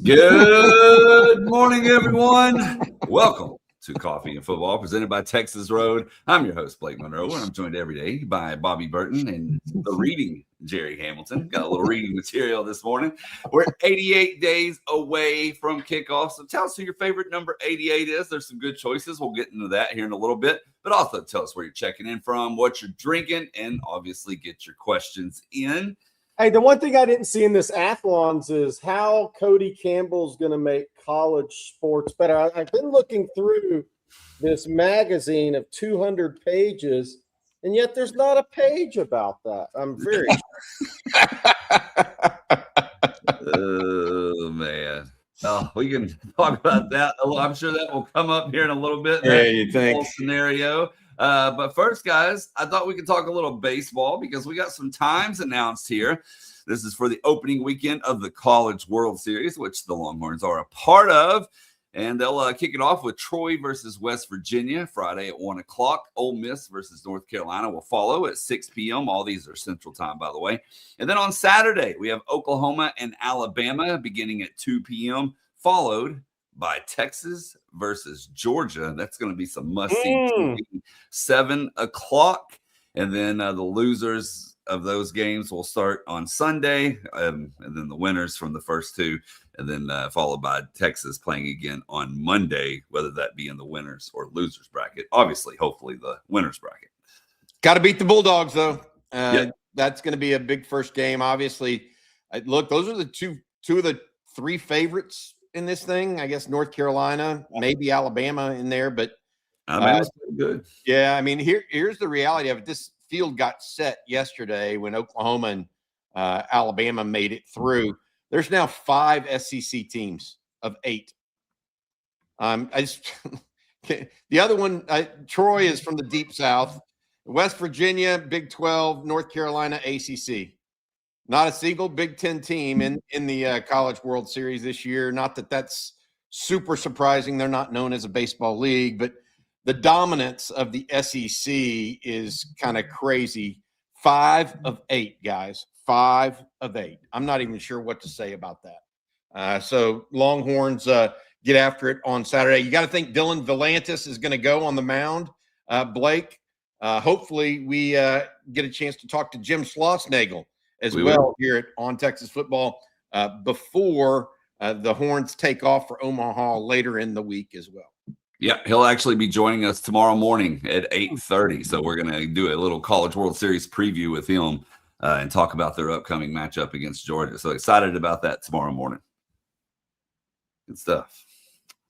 Good morning, everyone. Welcome to Coffee and Football, presented by Texas Road. I'm your host, Blake Monroe, and I'm joined every day by Bobby Burton and the reading Jerry Hamilton. Got a little reading material this morning. We're 88 days away from kickoff, so tell us who your favorite number 88 is. There's some good choices. We'll get into that here in a little bit, but also tell us where you're checking in from, what you're drinking, and obviously get your questions in. Hey, the one thing I didn't see in this Athlons is how Cody Campbell's going to make college sports better. I've been looking through this magazine of 200 pages, and yet there's not a page about that. I'm very Oh, man. Oh, we can talk about that. I'm sure that will come up here in a little bit. Yeah, you think? Scenario. But first, guys, I thought we could talk a little baseball because we got some times announced here. This is for the opening weekend of the College World Series, which the Longhorns are a part of. And they'll kick it off with Troy versus West Virginia Friday at 1 o'clock. Ole Miss versus North Carolina will follow at 6 p.m. All these are Central Time, by the way. And then on Saturday, we have Oklahoma and Alabama beginning at 2 p.m., followed by Texas versus Georgia. That's going to be some must-see. 7 o'clock. And then the losers of those games will start on Sunday, and then the winners from the first two, and then followed by Texas playing again on Monday, whether that be in the winners or losers bracket. Obviously, hopefully the winners bracket. Got to beat the Bulldogs, though. Yep. That's going to be a big first game. Obviously, look, those are the two of the three favorites in this thing. I guess North Carolina, maybe Alabama in there, but That's good. Yeah, I mean, here's the reality of it. This field got set yesterday when Oklahoma and Alabama made it through. There's now 5 SEC teams of 8. The other one, Troy, is from the Deep South. West Virginia, Big 12, North Carolina, ACC. Not a single Big 10 team in the College World Series this year. Not that that's super surprising. They're not known as a baseball league, but the dominance of the SEC is kind of crazy. 5 of 8, guys. 5 of 8. I'm not even sure what to say about that. So Longhorns get after it on Saturday. You got to think Dylan Volantis is going to go on the mound. Blake, hopefully we get a chance to talk to Jim Schlossnagle as well here on Texas Football before the Horns take off for Omaha later in the week as well. Yeah, he'll actually be joining us tomorrow morning at 8:30. So we're going to do a little College World Series preview with him and talk about their upcoming matchup against Georgia. So excited about that tomorrow morning. Good stuff.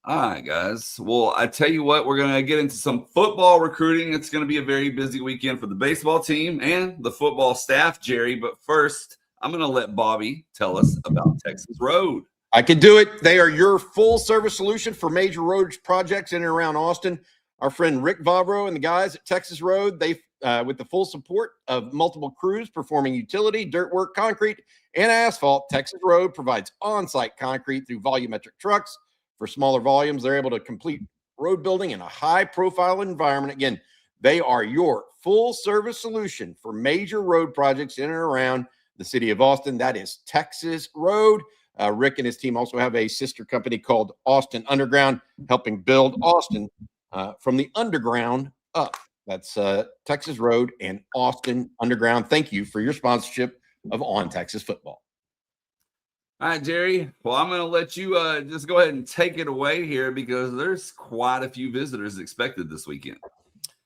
All right, guys. Well, I tell you what, we're going to get into some football recruiting. It's going to be a very busy weekend for the baseball team and the football staff, Jerry. But first, I'm going to let Bobby tell us about Texas Road. I can do it. They are your full-service solution for major road projects in and around Austin. Our friend Rick Vavro and the guys at Texas Road, they, with the full support of multiple crews performing utility, dirt work, concrete, and asphalt, Texas Road provides on-site concrete through volumetric trucks. For smaller volumes, they're able to complete road building in a high-profile environment. Again, they are your full-service solution for major road projects in and around the city of Austin. That is Texas Road. Rick and his team also have a sister company called Austin Underground, helping build Austin from the underground up. That's Texas Road and Austin Underground. Thank you for your sponsorship of On Texas Football. All right, Jerry. Well, I'm going to let you just go ahead and take it away here because there's quite a few visitors expected this weekend.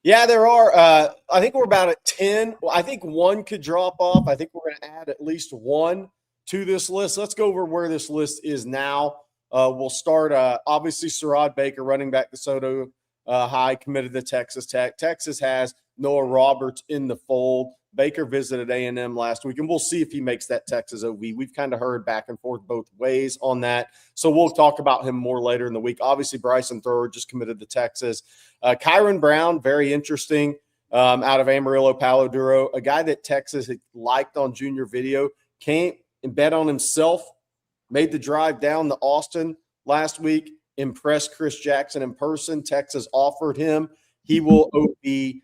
Yeah, there are. I think we're about at 10. Well, I think one could drop off. I think we're going to add at least one to this list. Let's go over where this list is now. We'll start, obviously, Sherrod Baker, running back DeSoto High, committed to Texas Tech. Texas has Noah Roberts in the fold. Baker visited A&M last week, and we'll see if he makes that Texas OV. We've kind of heard back and forth both ways on that, so we'll talk about him more later in the week. Obviously, Bryson Thrower just committed to Texas. Kyron Brown, very interesting, out of Amarillo, Palo Duro, a guy that Texas had liked on junior video, came and bet on himself, made the drive down to Austin last week, impressed Chris Jackson in person. Texas offered him. He will OV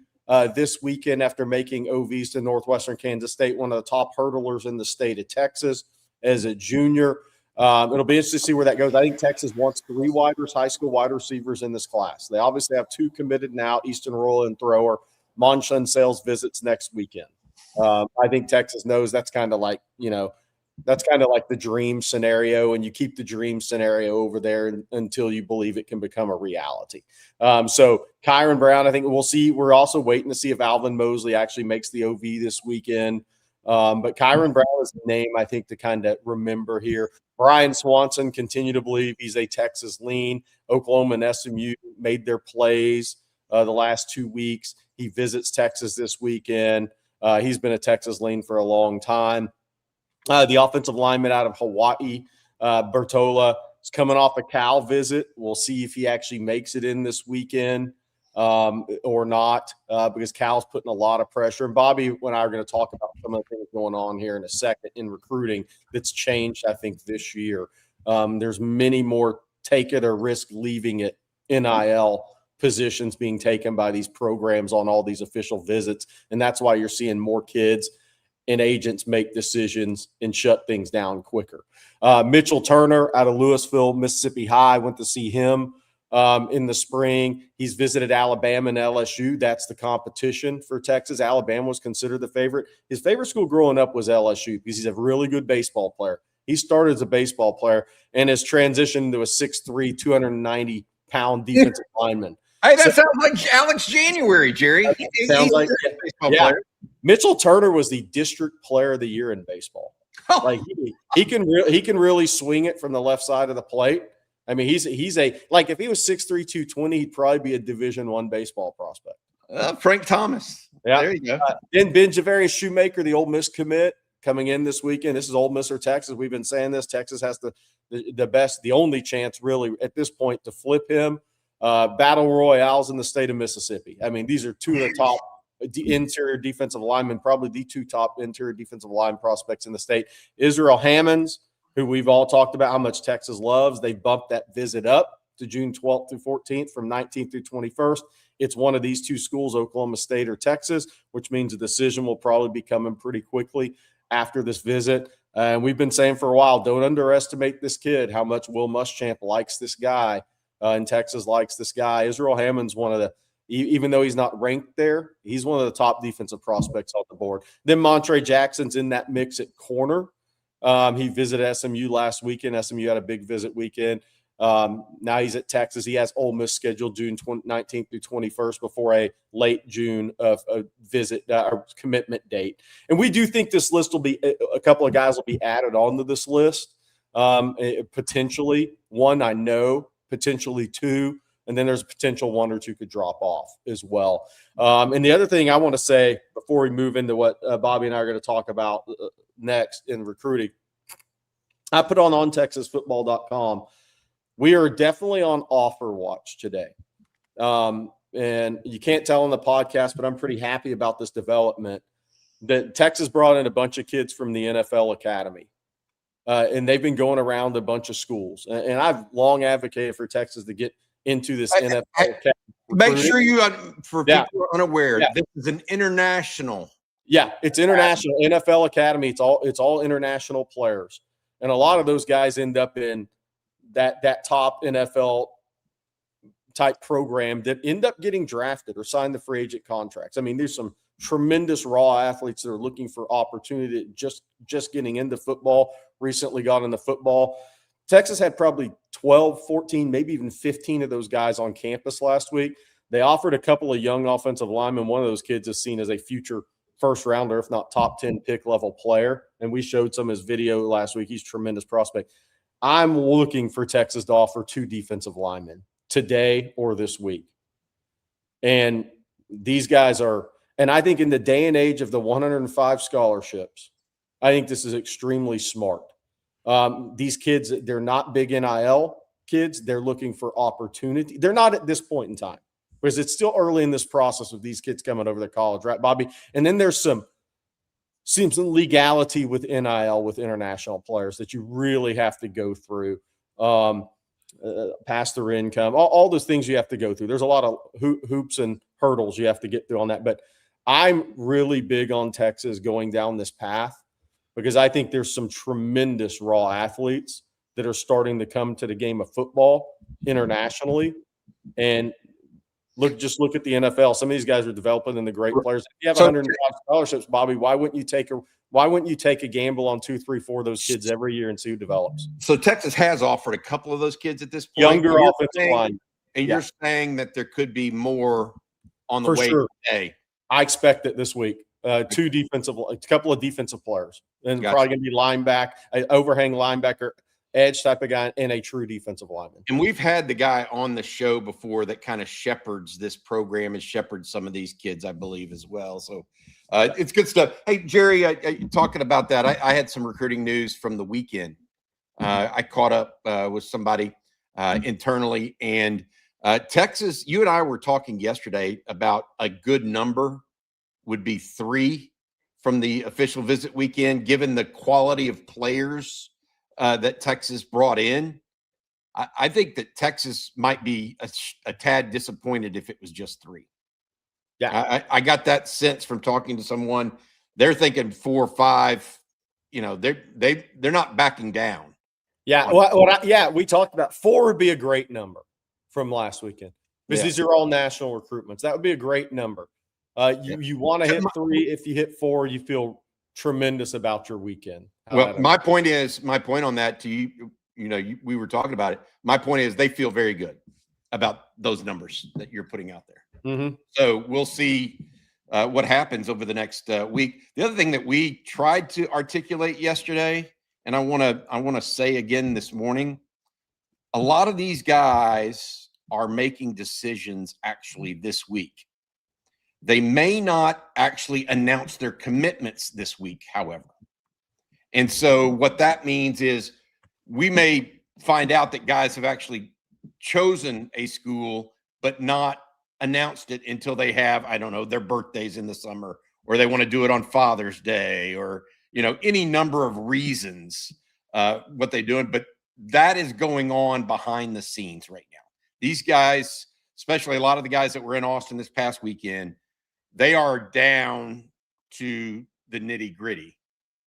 this weekend after making OVs to Northwestern Kansas State, one of the top hurdlers in the state of Texas as a junior. It'll be interesting to see where that goes. I think Texas wants 3 high school wide receivers in this class. They obviously have 2 committed now, Easton Royal and Thrower. Monshun Sales visits next weekend. I think Texas knows that's kind of like, that's kind of like the dream scenario, and you keep the dream scenario over there until you believe it can become a reality. So Kyron Brown, I think we'll see. We're also waiting to see if Alvin Mosley actually makes the OV this weekend. But Kyron Brown is the name I think to kind of remember here. Brian Swanson, continue to believe he's a Texas lean. Oklahoma and SMU made their plays the last 2 weeks. He visits Texas this weekend. He's been a Texas lean for a long time. The offensive lineman out of Hawaii, Bertola, is coming off a Cal visit. We'll see if he actually makes it in this weekend or not, because Cal's putting a lot of pressure. And Bobby and I are going to talk about some of the things going on here in a second in recruiting that's changed, I think, this year. There's many more take it or risk leaving it NIL positions being taken by these programs on all these official visits. And that's why you're seeing more kids and agents make decisions and shut things down quicker. Mitchell Turner out of Louisville, Mississippi High, went to see him in the spring. He's visited Alabama and LSU. That's the competition for Texas. Alabama was considered the favorite. His favorite school growing up was LSU because he's a really good baseball player. He started as a baseball player and has transitioned into a 6'3", 290-pound defensive lineman. Hey, that sounds like Alex January, Jerry. Sounds like a baseball player. Mitchell Turner was the district player of the year in baseball. Oh. Like he can really swing it from the left side of the plate. I mean, he's a like if he was 6'3", 220, he'd probably be a Division I baseball prospect. Frank Thomas. Yeah, there you go. Then Ben Javarius Shoemaker, the Ole Miss commit, coming in this weekend. This is Ole Miss or Texas. We've been saying this. Texas has the best, the only chance really at this point to flip him. Battle Royales in the state of Mississippi. I mean, these are 2 of the top interior defensive linemen, probably the 2 top interior defensive line prospects in the state. Israel Hammonds, who we've all talked about how much Texas loves. They bumped that visit up to June 12th through 14th from 19th through 21st. It's one of these 2 schools, Oklahoma State or Texas, which means a decision will probably be coming pretty quickly after this visit. And we've been saying for a while, don't underestimate this kid, how much Will Muschamp likes this guy. And Texas likes this guy. Israel Hammond's one of the, even though he's not ranked there, he's one of the top defensive prospects on the board. Then Montre Jackson's in that mix at corner. He visited SMU last weekend. SMU had a big visit weekend. Now he's at Texas. He has Ole Miss scheduled June 19th through 21st before a late June of a visit or commitment date. And we do think this list will be a couple of guys will be added onto this list. Potentially one, I know. Potentially 2, and then there's a potential 1 or 2 could drop off as well. And the other thing I want to say before we move into what Bobby and I are going to talk about next in recruiting, I put on OnTexasFootball.com. We are definitely on offer watch today. And you can't tell on the podcast, but I'm pretty happy about this development that Texas brought in a bunch of kids from the NFL Academy. And they've been going around a bunch of schools. And I've long advocated for Texas to get into this NFL. Make sure you, for people who are unaware, this is an international. Yeah, it's international. NFL Academy. It's all international players. And a lot of those guys end up in that top NFL type program that end up getting drafted or sign the free agent contracts. I mean, there's some tremendous raw athletes that are looking for opportunity, just getting into football, recently got into football. Texas had probably 12, 14, maybe even 15 of those guys on campus last week. They offered a couple of young offensive linemen. One of those kids is seen as a future first rounder, if not top 10 pick level player. And we showed some of his video last week. He's a tremendous prospect. I'm looking for Texas to offer 2 defensive linemen today or this week. And these guys are, and I think in the day and age of the 105 scholarships, I think this is extremely smart. These kids, they're not big NIL kids. They're looking for opportunity. They're not at this point in time because it's still early in this process of these kids coming over to college, right, Bobby? And then there's some legality with NIL with international players that you really have to go through. Pass their income, all those things you have to go through. There's a lot of hoops and hurdles you have to get through on that. But I'm really big on Texas going down this path because I think there's some tremendous raw athletes that are starting to come to the game of football internationally. And just look at the NFL. Some of these guys are developing into great players. If you have 105 scholarships, Bobby, why wouldn't you take a gamble on 2, 3, 4 of those kids every year and see who develops? So Texas has offered a couple of those kids at this point. Younger offensive line. And you're saying that there could be more on the For way sure. today. I expect it this week. A couple of defensive players, and probably going to be an overhang linebacker, edge type of guy, and a true defensive lineman. And we've had the guy on the show before that kind of shepherds this program and shepherds some of these kids, I believe, as well. So it's good stuff. Hey, Jerry, talking about that, I had some recruiting news from the weekend. I caught up with somebody internally, and Texas, you and I were talking yesterday about a good number would be 3 from the official visit weekend, given the quality of players that Texas brought in. I think that Texas might be a tad disappointed if it was just 3. Yeah, I got that sense from talking to someone. They're thinking 4 or 5. You know, they're not backing down. Yeah, we talked about 4 would be a great number from last weekend because these are all national recruitments. That would be a great number. You want to hit 3. If you hit 4, you feel tremendous about your weekend. My point on that to you, we were talking about it. My point is they feel very good about those numbers that you're putting out there. Mm-hmm. So we'll see what happens over the next week. The other thing that we tried to articulate yesterday, and I want to say again this morning, a lot of these guys are making decisions actually this week. They may not actually announce their commitments this week, however. And so what that means is we may find out that guys have actually chosen a school, but not announced it until they have, I don't know, their birthdays in the summer, or they want to do it on Father's Day, or, any number of reasons what they're doing. But that is going on behind the scenes right now. These guys, especially a lot of the guys that were in Austin this past weekend, they are down to the nitty gritty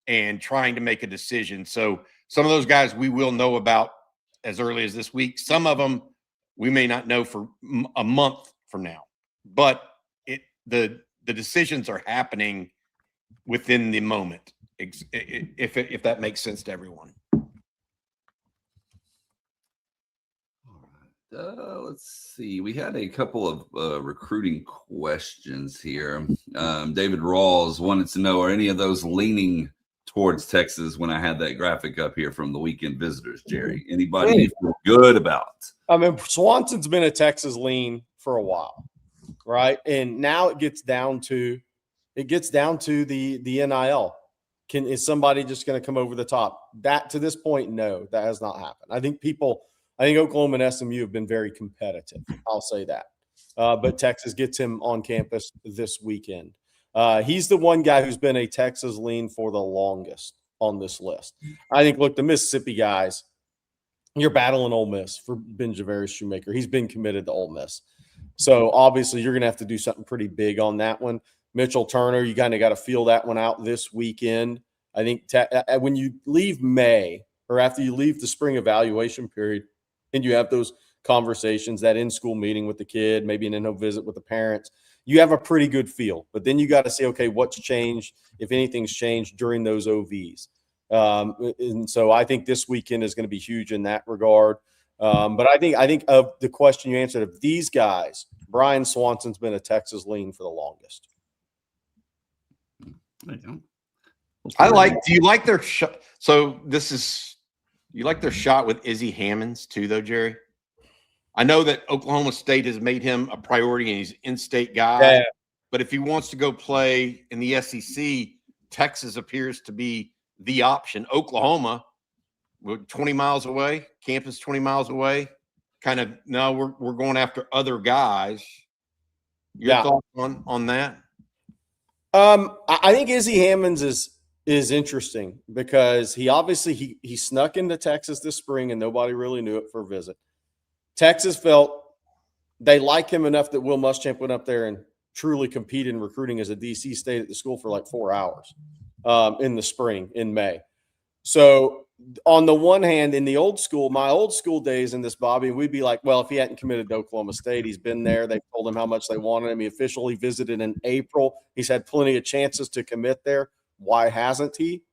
and trying to make a decision. So some of those guys we will know about as early as this week. Some of them we may not know for a month from now, but the decisions are happening within the moment. If that makes sense to everyone. Let's see. We had a couple of recruiting questions here. David Rawls wanted to know, are any of those leaning towards Texas when I had that graphic up here from the weekend visitors, Jerry? Anybody you feel good about? I mean, Swanson's been a Texas lean for a while, right? And now it gets down to the NIL. Is somebody just going to come over the top? That to this point, no, that has not happened. I think Oklahoma and SMU have been very competitive. I'll say that. But Texas gets him on campus this weekend. He's the one guy who's been a Texas lean for the longest on this list. I think, look, the Mississippi guys, you're battling Ole Miss for Ben Javarius Shoemaker. He's been committed to Ole Miss. So, obviously, you're going to have to do something pretty big on that one. Mitchell Turner, you kind of got to feel that one out this weekend. I think when you leave May or after you leave the spring evaluation period and you have those conversations, that in-school meeting with the kid, maybe an in-home visit with the parents, you have a pretty good feel. But then you got to say, okay, what's changed, if anything's changed during those OVs. And so I think this weekend is going to be huge in that regard. But I think of the question you answered of these guys, Brian Swanson's been a Texas lean for the longest. There you go. Do you like their shot? So you like their shot with Izzy Hammonds too, though, Jerry? I know that Oklahoma State has made him a priority and he's an in-state guy. Yeah. But if he wants to go play in the SEC, Texas appears to be the option. Oklahoma, we're 20 miles away, campus 20 miles away. We're going after other guys. Your thoughts on that? I think Izzy Hammonds is interesting because he obviously he snuck into Texas this spring and nobody really knew it for a visit. Texas felt they like him enough that Will Muschamp went up there and truly competed in recruiting as a DC, stayed at the school for like 4 hours in the spring in May. So on the one hand, in the old school, my old school days in this, Bobby, we'd be like, well, if he hadn't committed to Oklahoma State, he's been there. They've told him how much they wanted him. He officially visited in April. He's had plenty of chances to commit there. Why hasn't he?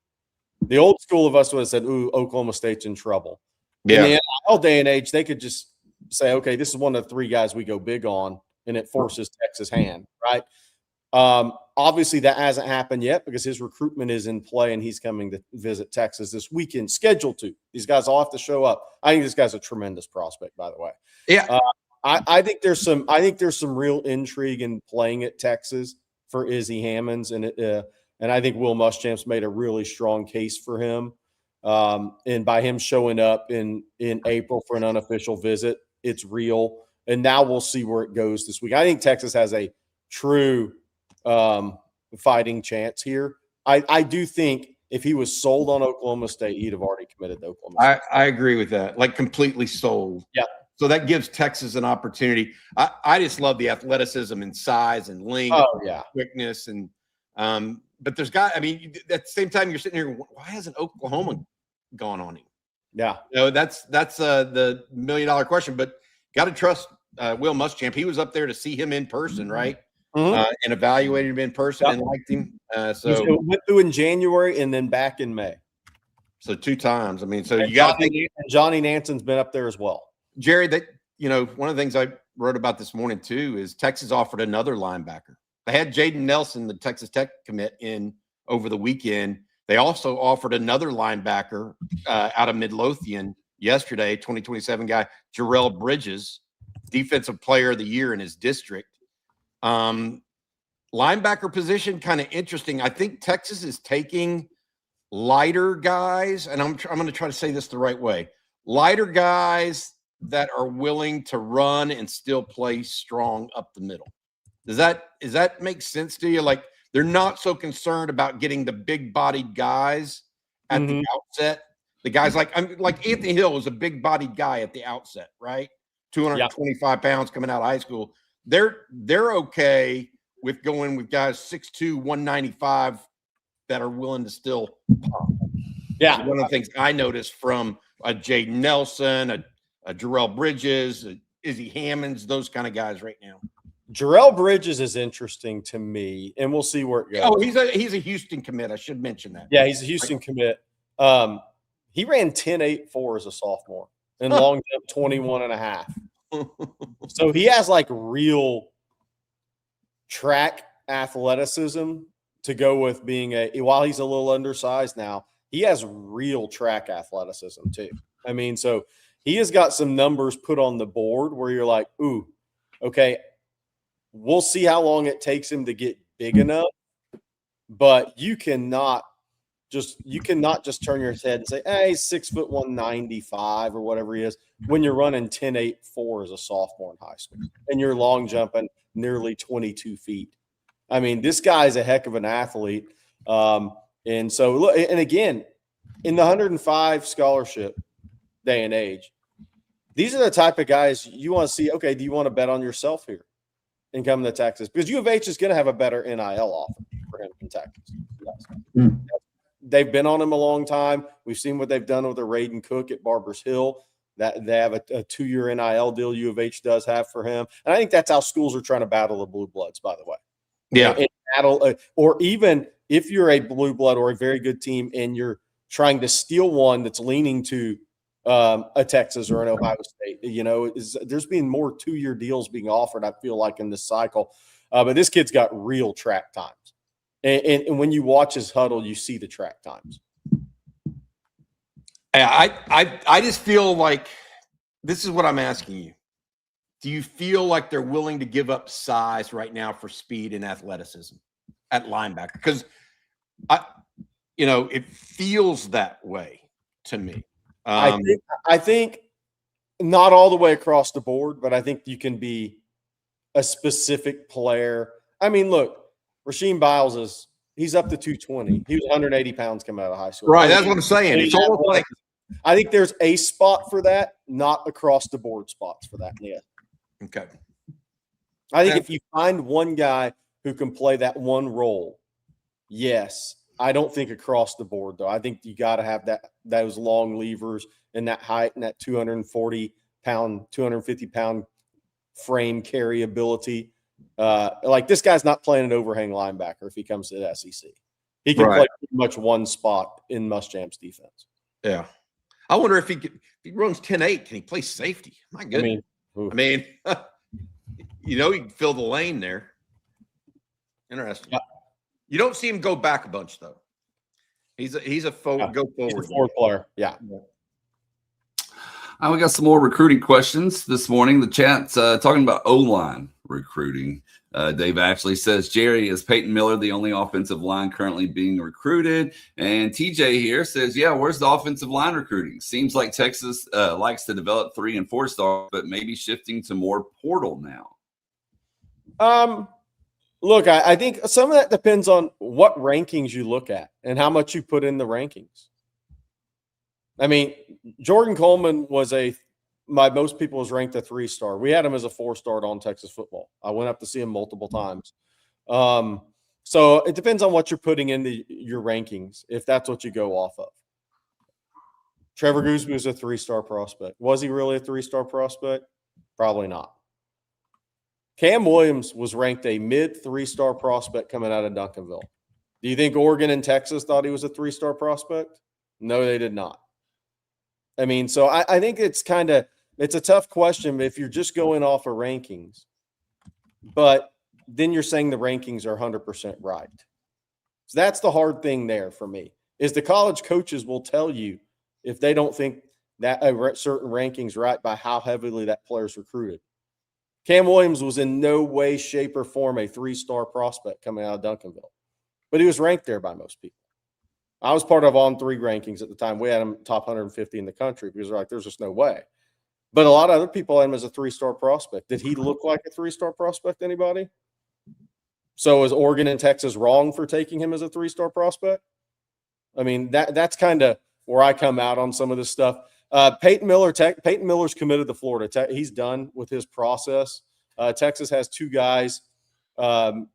The old school of us would have said, ooh, Oklahoma State's in trouble. Yeah. In the NIL day and age, they could just say, okay, this is one of the 3 guys we go big on, and it forces Texas' hand, right? Obviously, that hasn't happened yet because his recruitment is in play, and he's coming to visit Texas this weekend, scheduled to. These guys all have to show up. I think this guy's a tremendous prospect, by the way. Yeah. I think there's some real intrigue in playing at Texas for Izzy Hammonds, and I think Will Muschamp's made a really strong case for him. And by him showing up in April for an unofficial visit, it's real. And now we'll see where it goes this week. I think Texas has a true fighting chance here. I do think if he was sold on Oklahoma State, he'd have already committed to Oklahoma State. I agree with that. Like completely sold. Yeah. So that gives Texas an opportunity. I just love the athleticism and size and length, quickness, and but there's at the same time you're sitting here, why hasn't Oklahoma gone on him? Yeah. That's the $1 million question, but got to trust Will Muschamp. He was up there to see him in person, right? And evaluated him in person and liked him. So he went through in January and then back in May. So 2 times. I mean, so and you got to think Johnny Nanson's been up there as well. Jerry, that one of the things I wrote about this morning too is Texas offered another linebacker. They had Jaden Nelson, the Texas Tech commit, in over the weekend. They also offered another linebacker out of Midlothian yesterday, 2027 guy, Jarrell Bridges, defensive player of the year in his district. Linebacker position, kind of interesting. I think Texas is taking lighter guys, and I'm going to try to say this the right way. Lighter guys that are willing to run and still play strong up the middle. Does that make sense to you? Like, they're not so concerned about getting the big-bodied guys at the outset. The guys like Anthony Hill was a big-bodied guy at the outset, right? 225 pounds coming out of high school. They're okay with going with guys 6'2", 195 that are willing to still pop. Yeah. One of the things I noticed from a Jaden Nelson, a Jarrell Bridges, Izzy Hammonds, those kind of guys right now. Jarrell Bridges is interesting to me, and we'll see where it goes. Oh, he's a Houston commit. I should mention that. Yeah, he's a Houston commit. He ran 10.84 as a sophomore and long jump 21.5. So he has like real track athleticism to go with being while he's a little undersized now, he has real track athleticism too. I mean, so he has got some numbers put on the board where you're like, ooh, okay, we'll see how long it takes him to get big enough, but you cannot just turn your head and say, hey, he's 6'1", 195 or whatever he is, when you're running 10.84 as a sophomore in high school and you're long jumping nearly 22 feet. I mean, this guy's a heck of an athlete. And so, look, and again, in the 105 scholarship day and age, these are the type of guys you want to see. Okay, do you want to bet on yourself here and come to Texas? Because U of H is going to have a better NIL offer for him in Texas. Yes. They've been on him a long time. We've seen what they've done with the Raiden Cook at Barbers Hill. That they have a 2-year NIL deal U of H does have for him. And I think that's how schools are trying to battle the blue bloods, by the way. Yeah. And battle, or even if you're a blue blood or a very good team and you're trying to steal one that's leaning to a Texas or an Ohio State, there's been more 2-year deals being offered, I feel like, in this cycle. But this kid's got real track times. And when you watch his huddle, you see the track times. I just feel like this is what I'm asking you. Do you feel like they're willing to give up size right now for speed and athleticism at linebacker? Because it feels that way to me. I think not all the way across the board, but I think you can be a specific player. I mean, look, Rasheem Biles he's up to 220. He was 180 pounds coming out of high school. Right, that's what I'm saying. It's almost like I think there's a spot for that, not across the board spots for that. Yeah. Okay. I think if you find one guy who can play that one role, yes, I don't think across the board, though. I think you got to have those long levers and that height and that 240-pound, 250-pound frame carry ability. Like this guy's not playing an overhang linebacker if he comes to the SEC. He can play pretty much one spot in Muschamp's defense. Yeah. I wonder if he runs 10-8, can he play safety? My goodness. I mean you can fill the lane there. Interesting. Yeah. You don't see him go back a bunch, though. He's a go forward. He's a forward player. Yeah. We got some more recruiting questions this morning. The chat's talking about O-line recruiting. Dave Ashley says, Jerry, is Peyton Miller the only offensive line currently being recruited? And TJ here says, yeah, where's the offensive line recruiting? Seems like Texas likes to develop 3- and 4-star, but maybe shifting to more portal now. Look, I think some of that depends on what rankings you look at and how much you put in the rankings. I mean, Jordan Coleman was by most people was ranked a 3-star. We had him as a 4-star on Texas football. I went up to see him multiple times. So it depends on what you're putting into your rankings, if that's what you go off of. Trevor Gooseby was a 3-star prospect. Was he really a 3-star prospect? Probably not. Cam Williams was ranked a mid 3-star prospect coming out of Duncanville. Do you think Oregon and Texas thought he was a 3-star prospect? No, they did not. I mean, so I think it's a tough question if you're just going off of rankings, but then you're saying the rankings are 100% right. So that's the hard thing there for me, is the college coaches will tell you if they don't think that a certain ranking's right by how heavily that player's recruited. Cam Williams was in no way, shape, or form a 3-star prospect coming out of Duncanville, but he was ranked there by most people. I was part of On 3 rankings at the time. We had him top 150 in the country because they're like, there's just no way. But a lot of other people had him as a 3-star prospect. Did he look like a 3-star prospect, anybody? So is Oregon and Texas wrong for taking him as a 3-star prospect? I mean, that's kind of where I come out on some of this stuff. Peyton Miller's committed to Florida. He's done with his process. Texas has 2 guys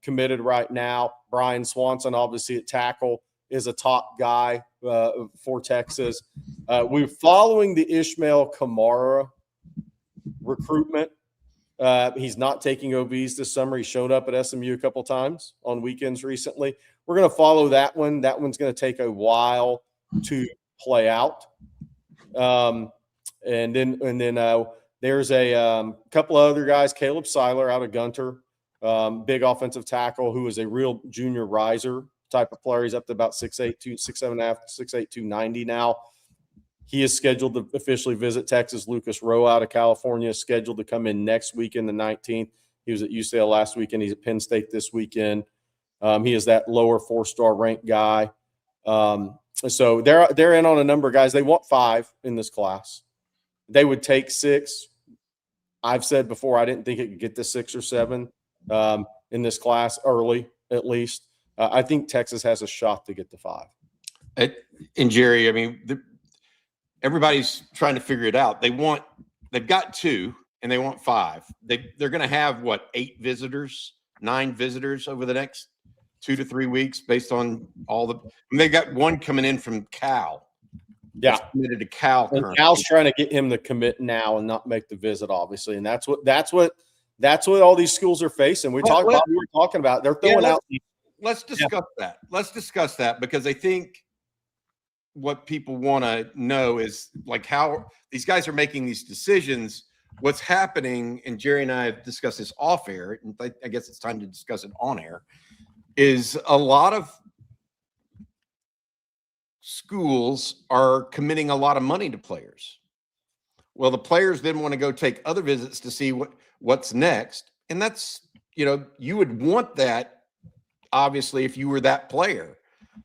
committed right now. Brian Swanson, obviously at tackle, is a top guy for Texas. We're following the Ishmael Kamara recruitment. He's not taking OBs this summer. He showed up at SMU a couple times on weekends recently. We're going to follow that one. That one's going to take a while to play out. And then there's a couple of other guys. Caleb Seiler out of Gunter, big offensive tackle who is a real junior riser type of player. He's up to about 6'8", 6'7.5", 6'8", 290 now. He is scheduled to officially visit Texas. Lucas Rowe out of California is scheduled to come in next weekend, the 19th. He was at UCLA last weekend. He's at Penn State this weekend. He is that lower 4-star ranked guy. So they're in on a number of guys. They want 5 in this class. They would take 6. I've said before I didn't think it could get to 6 or 7 in this class early, at least. I think Texas has a shot to get to 5. And Jerry, I mean, everybody's trying to figure it out. They've got 2 and they want 5. They're going to have 8 visitors, 9 visitors over the next 2 to 3 weeks based on all the. And they got 1 coming in from Cal. Yeah, committed to Cal. And Cal's trying to get him to commit now and not make the visit, obviously, and that's what all these schools are facing. We were talking about. They're throwing out. Let's discuss that. Let's discuss that because I think what people want to know is how these guys are making these decisions. What's happening, and Jerry and I have discussed this off air, and I guess it's time to discuss it on air, is a lot of schools are committing a lot of money to players. Well, the players then want to go take other visits to see what's next. And that's, you would want that, obviously, if you were that player.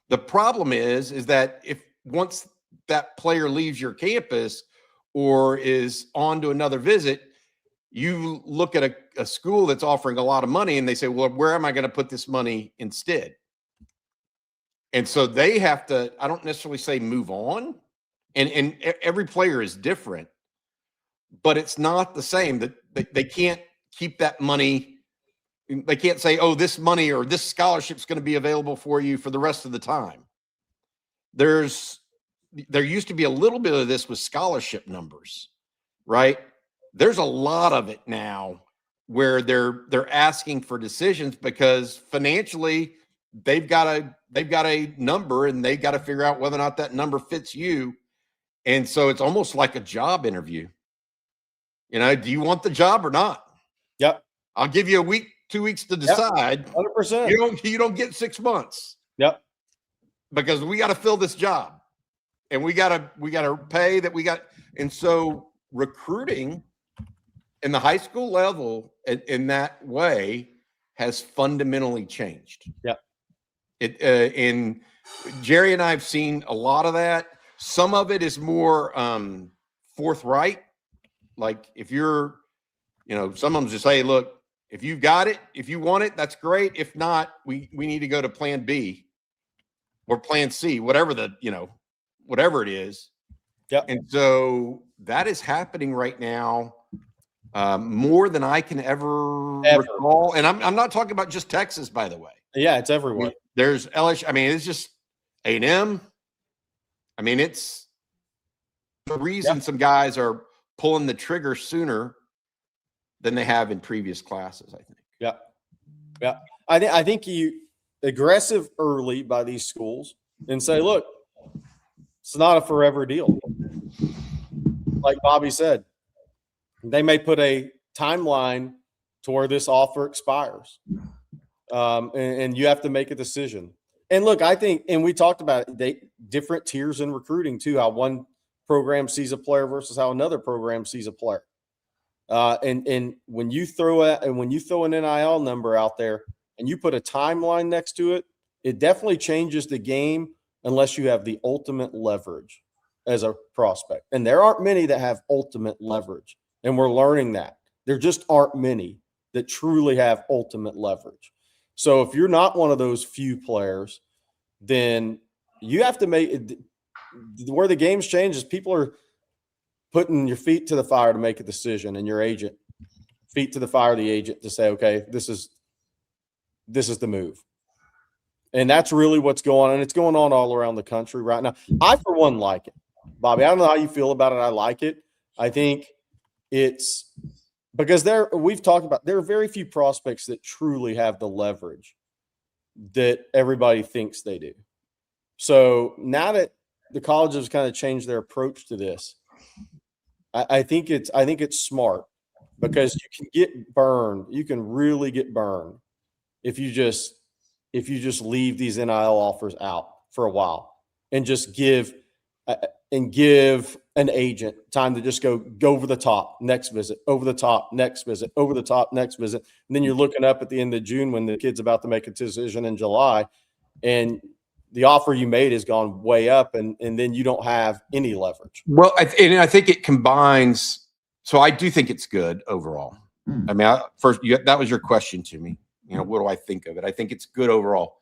The problem is that if once that player leaves your campus or is on to another visit, you look at a school that's offering a lot of money and they say, well, where am I going to put this money instead? And so they have to, I don't necessarily say move on. And every player is different, but it's not the same. That they can't keep that money. They can't say, oh, this money or this scholarship is going to be available for you for the rest of the time. there used to be a little bit of this with scholarship numbers, right? There's a lot of it now where they're asking for decisions because financially they've got a number and they got to figure out whether or not that number fits you. And so it's almost like a job interview. You know, do you want the job or not? Yep. I'll give you a week, 2 weeks to decide. 100%. You don't get 6 months. Yep. Because we got to fill this job. And we got to pay that we got. And so recruiting in the high school level in that way has fundamentally changed. Yep. And Jerry and I have seen a lot of that. Some of it is more forthright. Like if you're, some of them just say, look, if you've got it, if you want it, that's great. If not, we need to go to plan B or plan C, whatever whatever it is. Yeah. And so that is happening right now more than I can ever recall. And I'm not talking about just Texas, by the way. Yeah, it's everywhere. There's LSU. I mean, it's just A&M. I mean, it's the reason some guys are pulling the trigger sooner than they have in previous classes, I think. Yeah. Yeah. I think you aggressive early by these schools and say, look, it's not a forever deal. Like Bobby said, they may put a timeline to where this offer expires. And you have to make a decision. And look, I think, and we talked about it, different tiers in recruiting too, how one program sees a player versus how another program sees a player. And when you throw an NIL number out there and you put a timeline next to it, it definitely changes the game unless you have the ultimate leverage as a prospect. And there aren't many that have ultimate leverage. And we're learning that. There just aren't many that truly have ultimate leverage. So if you're not one of those few players, then you have to make it where the game's changed is people are putting your feet to the fire to make a decision, and your agent, feet to the fire of the agent to say, okay, this is the move. And that's really what's going on. And it's going on all around the country right now. I, for one, like it. Bobby, I don't know how you feel about it. I like it. I think it's because we've talked about there are very few prospects that truly have the leverage that everybody thinks they do. So now that the colleges kind of changed their approach to this, I think it's smart because you can get burned. You can really get burned if you just leave these NIL offers out for a while and just give an agent time to just go over the top, next visit, over the top, next visit, over the top, next visit. And then you're looking up at the end of June when the kid's about to make a decision in July, and the offer you made has gone way up, and then you don't have any leverage. Well, I think it combines. So I do think it's good overall. I mean, that was your question to me. What do I think of it? I think it's good overall.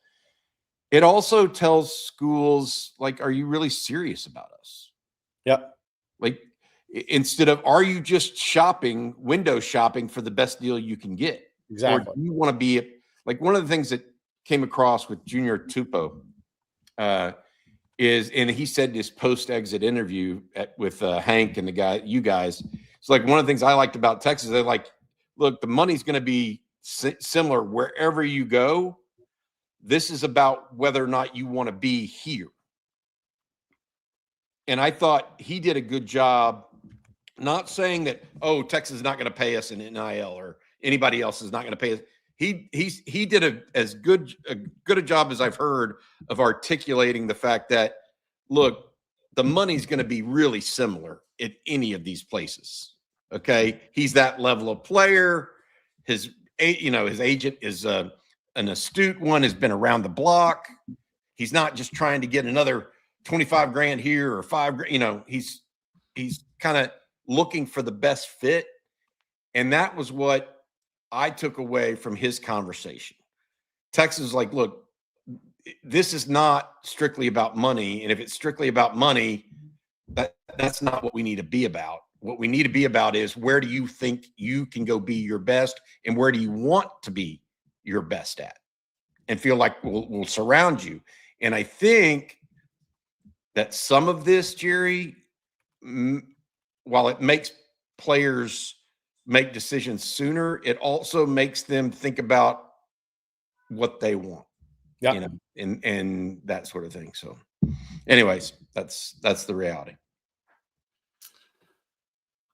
It also tells schools, like, are you really serious about us? Yeah. Like, instead of, are you just window shopping for the best deal you can get? Exactly. Or do you want to be like one of the things that came across with Junior Tupou is, and he said this post-exit interview with Hank and you guys, it's like one of the things I liked about Texas. They're like, look, the money's going to be similar wherever you go. This is about whether or not you want to be here. And I thought he did a good job, not saying that, oh, Texas is not going to pay us in NIL or anybody else is not going to pay us. He did as good a job as I've heard of articulating the fact that, look, the money's going to be really similar at any of these places. Okay. He's that level of player. His agent is an astute one, has been around the block. He's not just trying to get another 25 grand here or $5 grand. He's kind of looking for the best fit. And that was what I took away from his conversation. Texas is like, look, this is not strictly about money. And if it's strictly about money, that's not what we need to be about. What we need to be about is, where do you think you can go be your best, and where do you want to be your best at, and feel like we'll surround you. And I think that some of this, Jerry, while it makes players make decisions sooner, it also makes them think about what they want, you know, and that sort of thing. So anyways, that's the reality.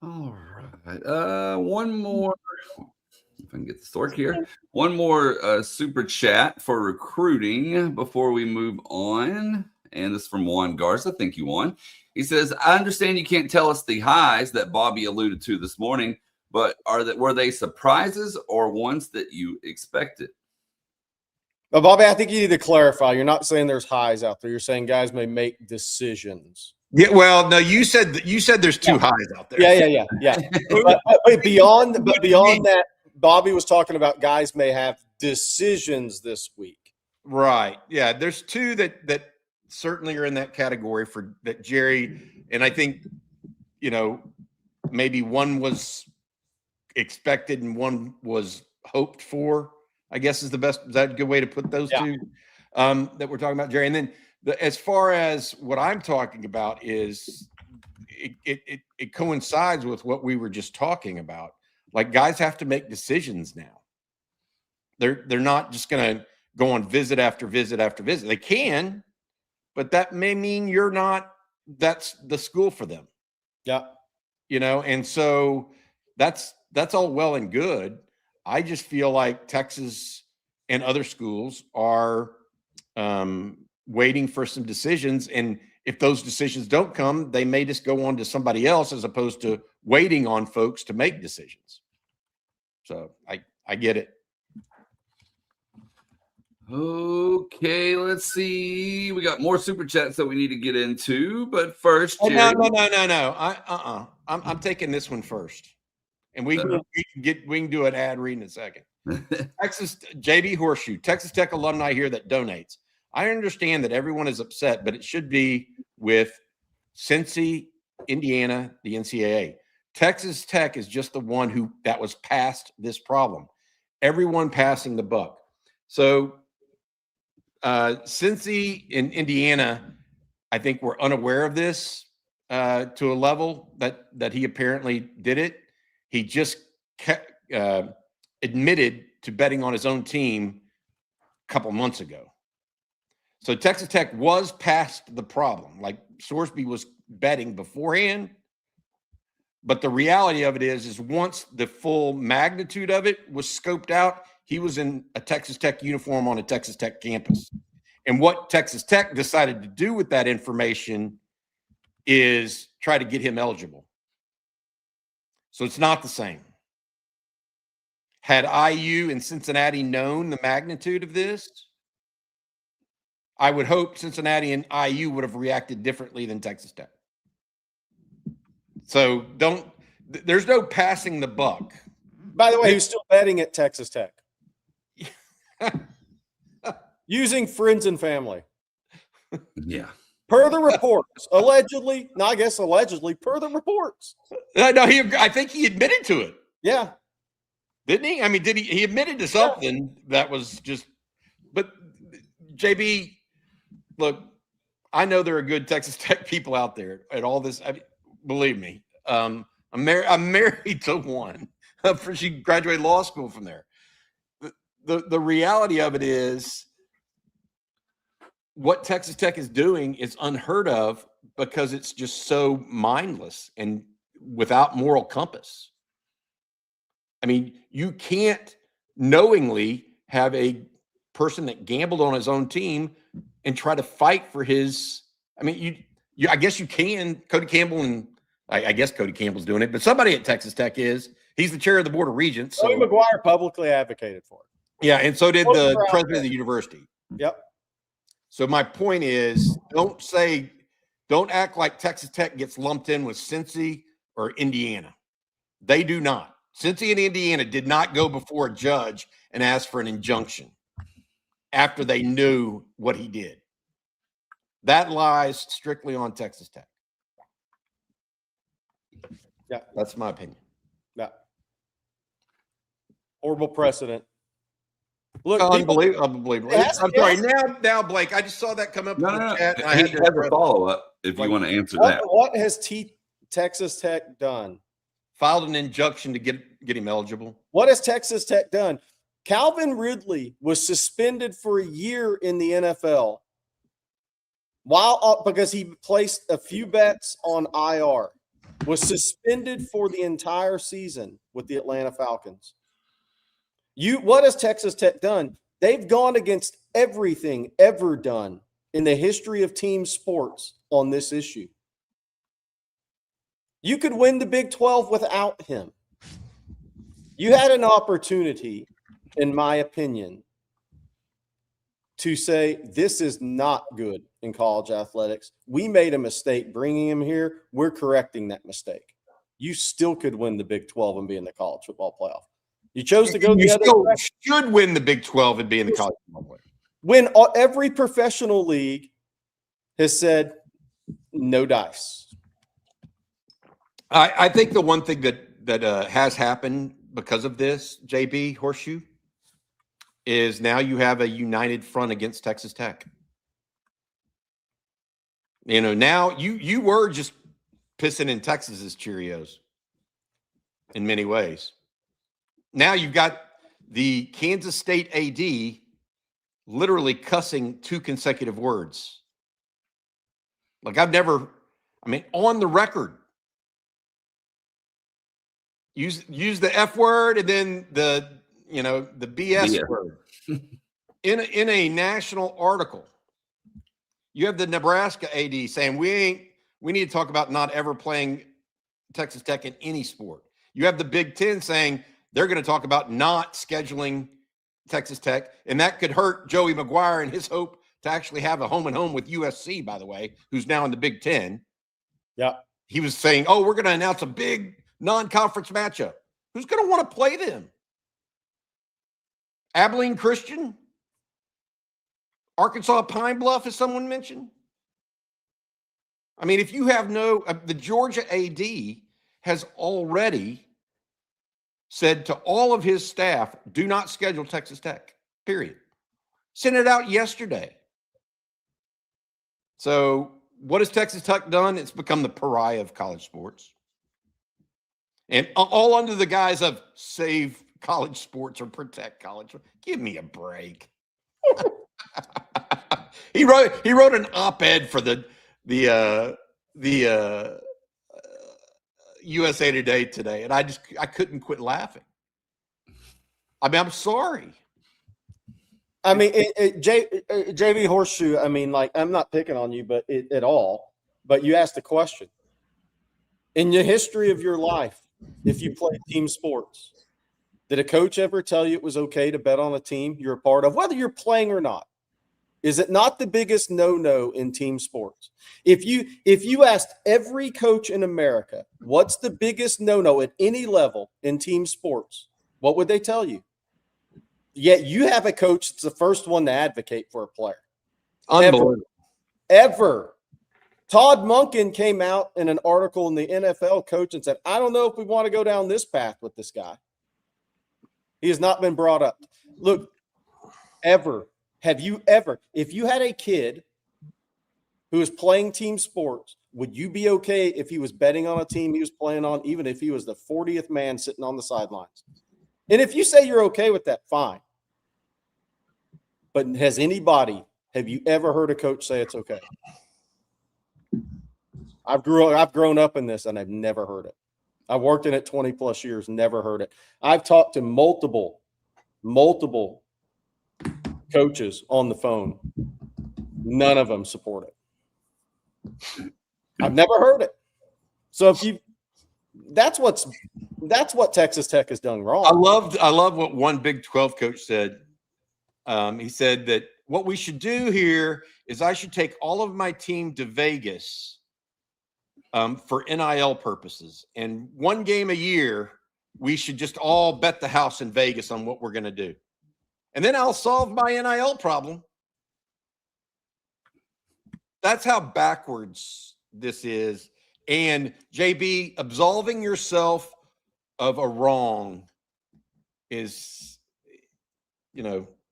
All right. One more, if I can get the stork here. One more super chat for recruiting before we move on. And this is from Juan Garza. Thank you, Juan. He says, I understand you can't tell us the highs that Bobby alluded to this morning, but were they surprises or ones that you expected? But Bobby, I think you need to clarify. You're not saying there's highs out there. You're saying guys may make decisions. Yeah, well, no, you said there's two highs out there. Yeah. but beyond that, Bobby was talking about guys may have decisions this week. Right. Yeah, there's two that certainly are in that category for that, Jerry. And I think, you know, maybe one was expected and one was hoped for, I guess is that a good way to put those two that we're talking about, Jerry? And then as far as what I'm talking about is it coincides with what we were just talking about. Like, guys have to make decisions now. They're not just going to go on visit after visit after visit. They can, but that may mean that's the school for them. Yeah. You know, and so that's all well and good. I just feel like Texas and other schools are waiting for some decisions. And if those decisions don't come, they may just go on to somebody else as opposed to waiting on folks to make decisions. So I get it. Okay, let's see. We got more super chats that we need to get into, but first, Oh, Jerry, no. I'm taking this one first, and we can do an ad read in a second. Texas JB Horseshoe, Texas Tech alumni here that donates. I understand that everyone is upset, but it should be with Cincy, Indiana, the NCAA. Texas Tech is just the one that was past this problem. Everyone passing the buck. So Cincy in Indiana, I think we're unaware of this to a level that he apparently did it. He just admitted to betting on his own team a couple months ago. So Texas Tech was past the problem. Like, Sorsby was betting beforehand. But the reality of it is once the full magnitude of it was scoped out, he was in a Texas Tech uniform on a Texas Tech campus. And what Texas Tech decided to do with that information is try to get him eligible. So it's not the same. Had IU and Cincinnati known the magnitude of this, I would hope Cincinnati and IU would have reacted differently than Texas Tech. So there's no passing the buck. By the way, he was still betting at Texas Tech. Using friends and family. Yeah. Per the reports. Allegedly, per the reports. No, I think he admitted to it. Yeah. Didn't he? I mean, he admitted to something that was just, but JB, look, I know there are good Texas Tech people out there at all this. I mean, believe me, I'm married to one. She graduated law school from there. The reality of it is what Texas Tech is doing is unheard of because it's just so mindless and without moral compass. I mean, you can't knowingly have a person that gambled on his own team and try to fight for his. I mean, I guess you can. Cody Campbell, and I guess Cody Campbell's doing it, but somebody at Texas Tech is. He's the chair of the Board of Regents. Tony McGuire publicly advocated for it. Yeah, and so did the president of the university. Yep. So my point is, don't act like Texas Tech gets lumped in with Cincy or Indiana. They do not. Cincy and Indiana did not go before a judge and ask for an injunction after they knew what he did. That lies strictly on Texas Tech. Yeah. That's my opinion. Yeah. Horrible precedent. Look, Unbelievable. Yes, I'm sorry. yes. Now, Blake, I just saw that come up No, in the no, chat. no. And I He had has to a address it. follow-up if you want to answer that. What has Texas Tech done? Filed an injunction to get him eligible. What has Texas Tech done? Calvin Ridley was suspended for a year in the NFL because he placed a few bets on IR. Was suspended for the entire season with the Atlanta Falcons. What has Texas Tech done? They've gone against everything ever done in the history of team sports on this issue. You could win the Big 12 without him. You had an opportunity, in my opinion, to say this is not good in college athletics. We made a mistake bringing him here. We're correcting that mistake. You still could win the Big 12 and be in the college football playoff. You chose to go the other direction. You should win the Big 12 and be in the college football playoff. When every professional league has said no dice. I think the one thing that has happened because of this, JB Horseshoe, is now you have a united front against Texas Tech. Now you were just pissing in Texas's Cheerios in many ways. Now you've got the Kansas State AD literally cussing 2 consecutive words. Like on the record, use the F word and then the BS word in a national article. You have the Nebraska AD saying we need to talk about not ever playing Texas Tech in any sport. You have the Big Ten saying they're going to talk about not scheduling Texas Tech, and that could hurt Joey McGuire and his hope to actually have a home with USC, by the way, who's now in the Big Ten. Yeah. He was saying, we're going to announce a big non-conference matchup. Who's going to want to play them? Abilene Christian? Arkansas Pine Bluff, as someone mentioned? I mean, if you have the Georgia AD has already said to all of his staff, do not schedule Texas Tech, period. Sent it out yesterday. So what has Texas Tech done? It's become the pariah of college sports. And all under the guise of save college sports or protect college. Give me a break. He wrote an op-ed for the USA Today, and I couldn't quit laughing. I mean, I'm sorry. I mean, JV Horseshoe, I mean, like, I'm not picking on you at all, but you asked a question. In the history of your life, if you played team sports, did a coach ever tell you it was okay to bet on a team you're a part of, whether you're playing or not? Is it not the biggest no-no in team sports? If you asked every coach in America, what's the biggest no-no at any level in team sports, what would they tell you? Yet you have a coach that's the first one to advocate for a player. Unbelievable. Ever. Todd Monken came out in an article in the NFL Coach and said, I don't know if we want to go down this path with this guy. He has not been brought up. Look, have you ever, if you had a kid who was playing team sports, would you be okay if he was betting on a team he was playing on, even if he was the 40th man sitting on the sidelines? And if you say you're okay with that, fine. But have you ever heard a coach say it's okay? I've grown up in this and I've never heard it. I've worked in it 20 plus years, never heard it. I've talked to multiple coaches on the phone. None of them support it. I've never heard it. So that's what Texas Tech has done wrong. I love what one Big 12 coach said. He said that what we should do here is I should take all of my team to Vegas for NIL purposes. And one game a year, we should just all bet the house in Vegas on what we're going to do. And then I'll solve my NIL problem. That's how backwards this is. And JB, absolving yourself of a wrong is,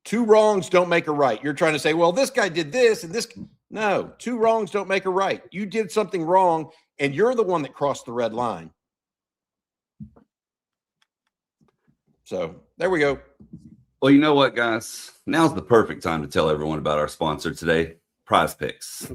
Two wrongs don't make a right. You're trying to say, well, this guy did this and this. No, two wrongs don't make a right. You did something wrong, and you're the one that crossed the red line. So there we go. Well, you know what, guys? Now's the perfect time to tell everyone about our sponsor today, Prize Picks.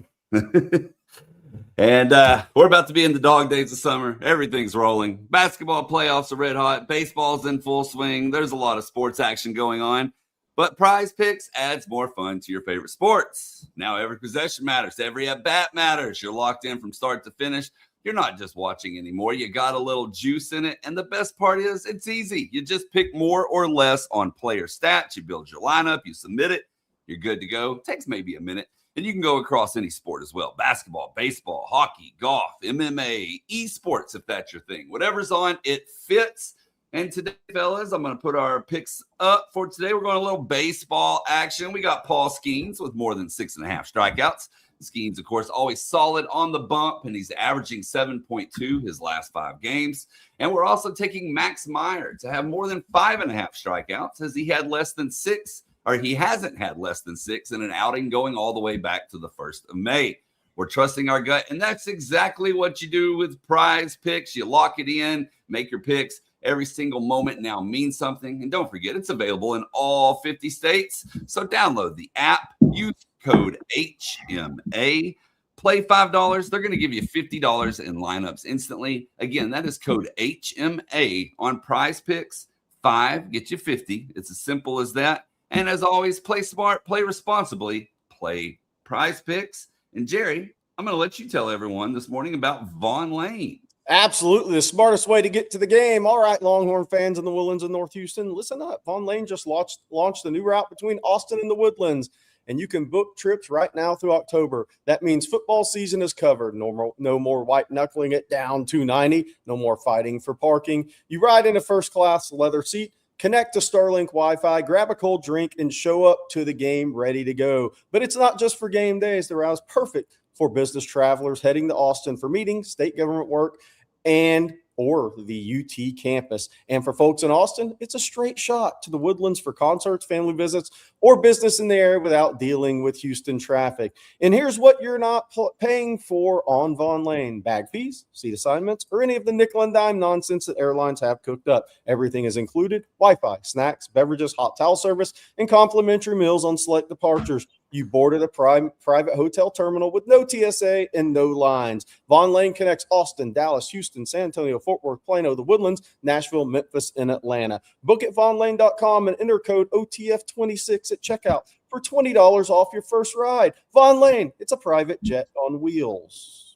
And we're about to be in the dog days of summer. Everything's rolling. Basketball playoffs are red hot. Baseball's in full swing. There's a lot of sports action going on. But Prize Picks adds more fun to your favorite sports. Now every possession matters. Every at-bat matters. You're locked in from start to finish. You're not just watching anymore. You got a little juice in it. And the best part is it's easy. You just pick more or less on player stats. You build your lineup. You submit it. You're good to go. It takes maybe a minute. And you can go across any sport as well. Basketball, baseball, hockey, golf, MMA, esports, if that's your thing. Whatever's on, it fits. And today, fellas, I'm going to put our picks up for today. We're going a little baseball action. We got Paul Skeens with more than 6.5 strikeouts. Skeens, of course, always solid on the bump, and he's averaging 7.2 his last 5 games. And we're also taking Max Meyer to have more than 5.5 strikeouts, as he had less than 6, or he hasn't had less than 6 in an outing going all the way back to the 1st of May. We're trusting our gut, and that's exactly what you do with Prize Picks. You lock it in, make your picks. Every single moment now means something. And don't forget, it's available in all 50 states. So download the app, use code HMA, play $5. They're going to give you $50 in lineups instantly. Again, that is code HMA on Prize Picks. 5 get you 50. It's as simple as that. And as always, play smart, play responsibly, play Prize Picks. And Jerry, I'm going to let you tell everyone this morning about Vaughn Lane. Absolutely. The smartest way to get to the game. All right, Longhorn fans in the Woodlands and North Houston, listen up. Vaughn Lane just launched a new route between Austin and the Woodlands, and you can book trips right now through October. That means football season is covered. No more white knuckling it down 290. No more fighting for parking. You ride in a first-class leather seat, connect to Starlink Wi-Fi, grab a cold drink, and show up to the game ready to go. But it's not just for game days. The route is perfect for business travelers heading to Austin for meetings, state government work, and or the UT campus. And for folks in Austin, it's a straight shot to the Woodlands for concerts, family visits, or business in the area without dealing with Houston traffic. And here's what you're not paying for on Vaughn Lane: bag fees, seat assignments, or any of the nickel and dime nonsense that airlines have cooked up. Everything is included: Wi-Fi, snacks, beverages, hot towel service, and complimentary meals on select departures. You boarded a private hotel terminal with no TSA and no lines. Vaughn Lane connects Austin, Dallas, Houston, San Antonio, Fort Worth, Plano, the Woodlands, Nashville, Memphis, and Atlanta. Book at vaughnlane.com and enter code OTF26 at checkout for $20 off your first ride. Vaughn Lane, it's a private jet on wheels.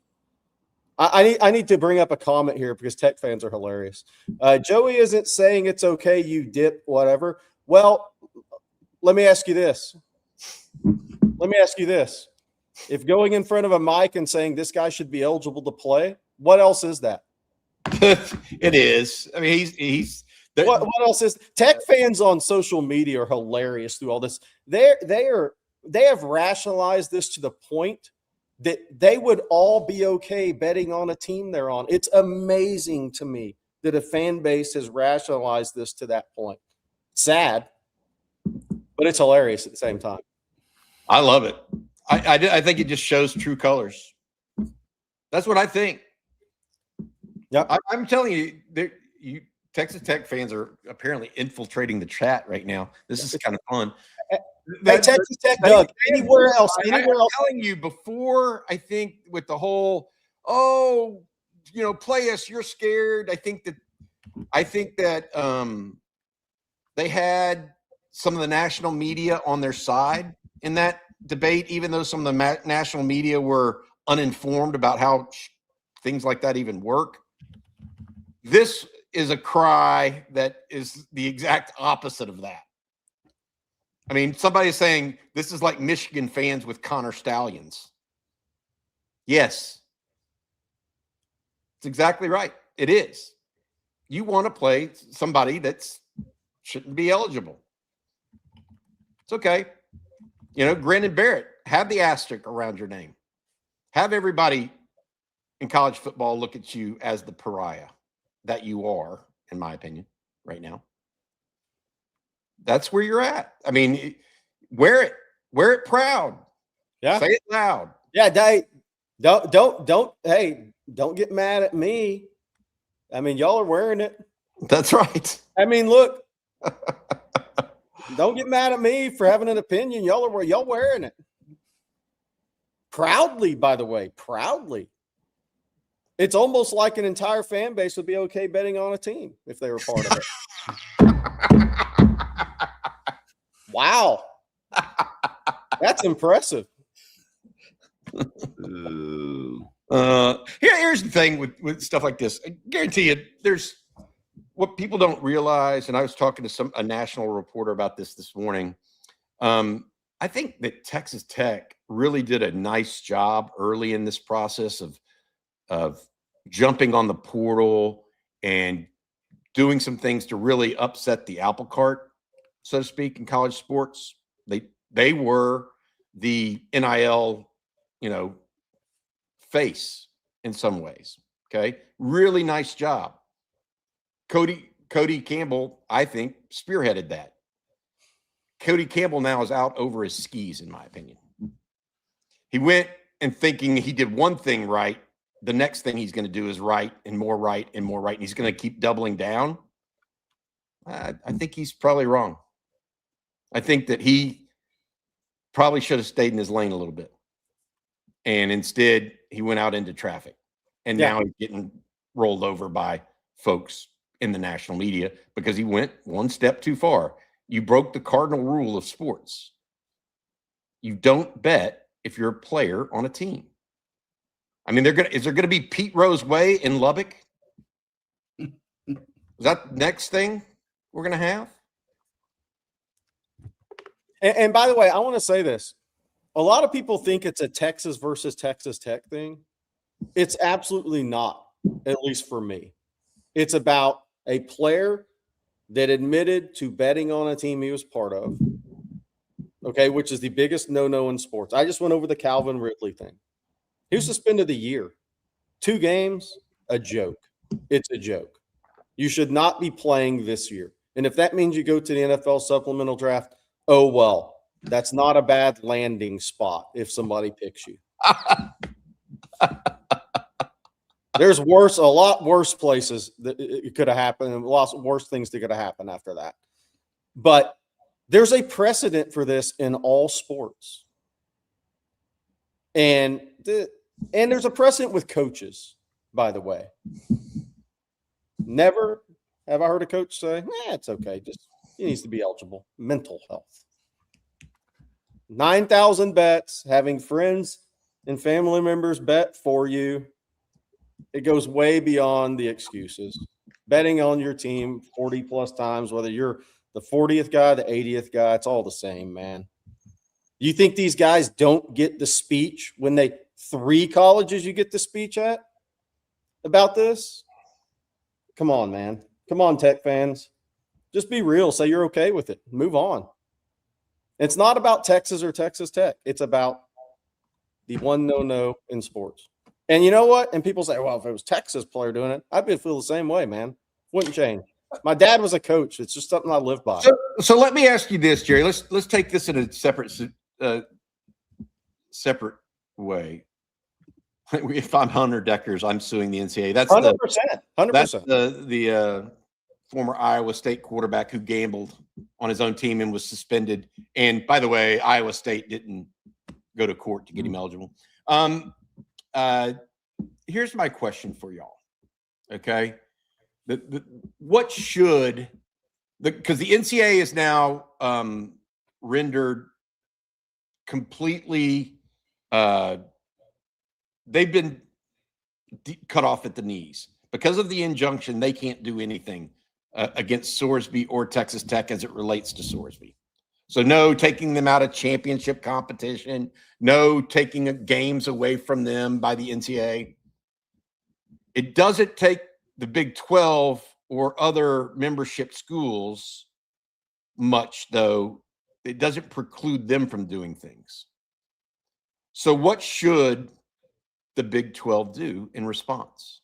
I need to bring up a comment here because Tech fans are hilarious. Joey isn't saying it's okay, you dip, whatever. Well, let me ask you this. If going in front of a mic and saying this guy should be eligible to play, what else is that? It is. I mean, he's what else is? Tech fans on social media are hilarious through all this. They have rationalized this to the point that they would all be okay betting on a team they're on. It's amazing to me that a fan base has rationalized this to that point. Sad, but it's hilarious at the same time. I love it. I think it just shows true colors. That's what I think. Yeah, I'm telling you, Texas Tech fans are apparently infiltrating the chat right now. This is kind of fun. Hey, Texas Tech, Doug, anywhere else? I'm telling you, before, I think with the whole, play us, you're scared. I think that they had some of the national media on their side in that debate, even though some of the national media were uninformed about how things like that even work. This is a cry that is the exact opposite of that. I mean, somebody is saying this is like Michigan fans with Connor Stallions. Yes. It's exactly right. It is. You want to play somebody that shouldn't be eligible. It's okay. Grin and bear it. Have the asterisk around your name. Have everybody in college football look at you as the pariah that you are, in my opinion, right now. that's where you're at. I mean, wear it proud. Yeah. Say it loud. Yeah, don't get mad at me. I mean, y'all are wearing it. That's right. I mean, look, don't get mad at me for having an opinion. Y'all wearing it. Proudly, by the way, proudly. It's almost like an entire fan base would be okay betting on a team if they were part of it. Wow. That's impressive. Here's the thing with stuff like this. I guarantee you, there's what people don't realize, and I was talking to a national reporter about this morning. I think that Texas Tech really did a nice job early in this process of jumping on the portal and doing some things to really upset the apple cart, so to speak, in college sports. They were the NIL, face in some ways. Okay. Really nice job. Cody Campbell, I think, spearheaded that. Cody Campbell now is out over his skis, in my opinion. He went and thinking he did one thing right. The next thing he's going to do is right and more right and more right. And he's going to keep doubling down. I think he's probably wrong. I think that he probably should have stayed in his lane a little bit. And instead, he went out into traffic. And now he's getting rolled over by folks in the national media because he went one step too far. You broke the cardinal rule of sports. You don't bet if you're a player on a team. I mean, is there gonna be Pete Rose Way in Lubbock? Is that the next thing we're gonna have? And by the way, I want to say this. A lot of people think it's a Texas versus Texas Tech thing. It's absolutely not, at least for me. It's about a player that admitted to betting on a team he was part of, okay, which is the biggest no-no in sports. I just went over the Calvin Ridley thing. He was suspended a year. 2 games, a joke. It's a joke. You should not be playing this year. And if that means you go to the NFL supplemental draft, oh, well, that's not a bad landing spot if somebody picks you. There's a lot worse places that it could have happened, and lots of worse things that could have happened after that. But there's a precedent for this in all sports. And there's a precedent with coaches, by the way. Never have I heard a coach say, it's okay. Just he needs to be eligible. Mental health. 9,000 bets, having friends and family members bet for you. It goes way beyond the excuses. Betting on your team 40 plus times, whether you're the 40th guy, the 80th guy, it's all the same, man. You think these guys don't get the speech when 3 colleges you get the speech at about this? Come on, man. Come on, Tech fans. Just be real. Say you're okay with it. Move on. It's not about Texas or Texas Tech. It's about the one no in sports. And you know what? And people say, well, if it was Texas player doing it, I'd feel the same way, man. Wouldn't change. My dad was a coach. It's just something I live by. So let me ask you this, Jerry. Let's take this in a separate way. If I'm Hunter Deckers, I'm suing the NCAA. That's 100%. 100%. That's the former Iowa State quarterback who gambled on his own team and was suspended. And by the way, Iowa State didn't go to court to get him eligible. Here's my question for y'all. Okay. What should because the NCAA is now rendered completely they've been cut off at the knees because of the injunction. They can't do anything against Sorsby or Texas Tech as it relates to Sorsby. So no taking them out of championship competition, no taking games away from them by the NCAA. It doesn't take the Big 12 or other membership schools much, though. It doesn't preclude them from doing things. So what should the Big 12 do in response?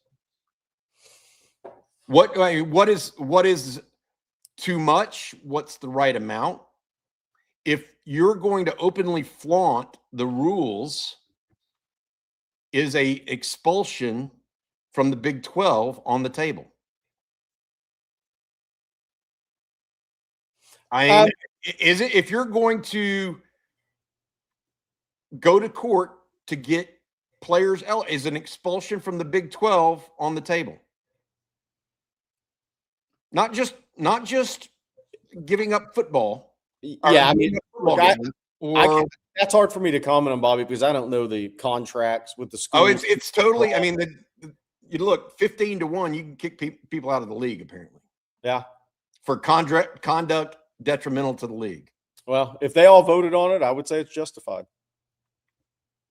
What is too much? What's the right amount? If you're going to openly flaunt the rules, is a expulsion from the Big 12 on the table? I mean, is it, if you're going to go to court to get players out, is an expulsion from the Big 12 on the table? Not just giving up football. Yeah, I mean, look, that's hard for me to comment on, Bobby, because I don't know the contracts with the schools. Oh, it's totally. I mean, you look 15-1. You can kick people out of the league apparently. Yeah, for conduct detrimental to the league. Well, if they all voted on it, I would say it's justified.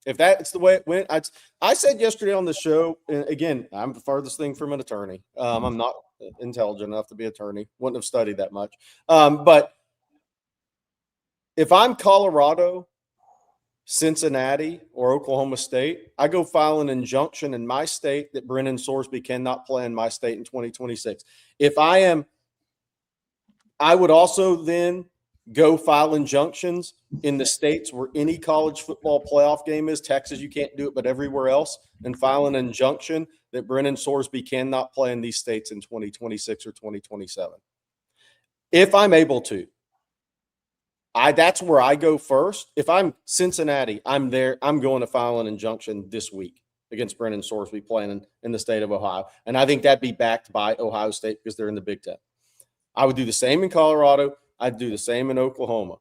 If that's the way it went, I said yesterday on the show, again, I'm the farthest thing from an attorney. I'm not intelligent enough to be an attorney. Wouldn't have studied that much. But if I'm Colorado, Cincinnati, or Oklahoma State, I go file an injunction in my state that Brennan Sorsby cannot play in my state in 2026. If I am, I would also then go file injunctions in the states where any college football playoff game is. Texas, you can't do it, but everywhere else, and file an injunction that Brennan Sorsby cannot play in these states in 2026 or 2027. If I'm able to, that's where I go first. If I'm Cincinnati, I'm there. I'm going to file an injunction this week against Brennan Sorsby playing in the state of Ohio. And I think that'd be backed by Ohio State because they're in the Big Ten. I would do the same in Colorado. I'd do the same in Oklahoma,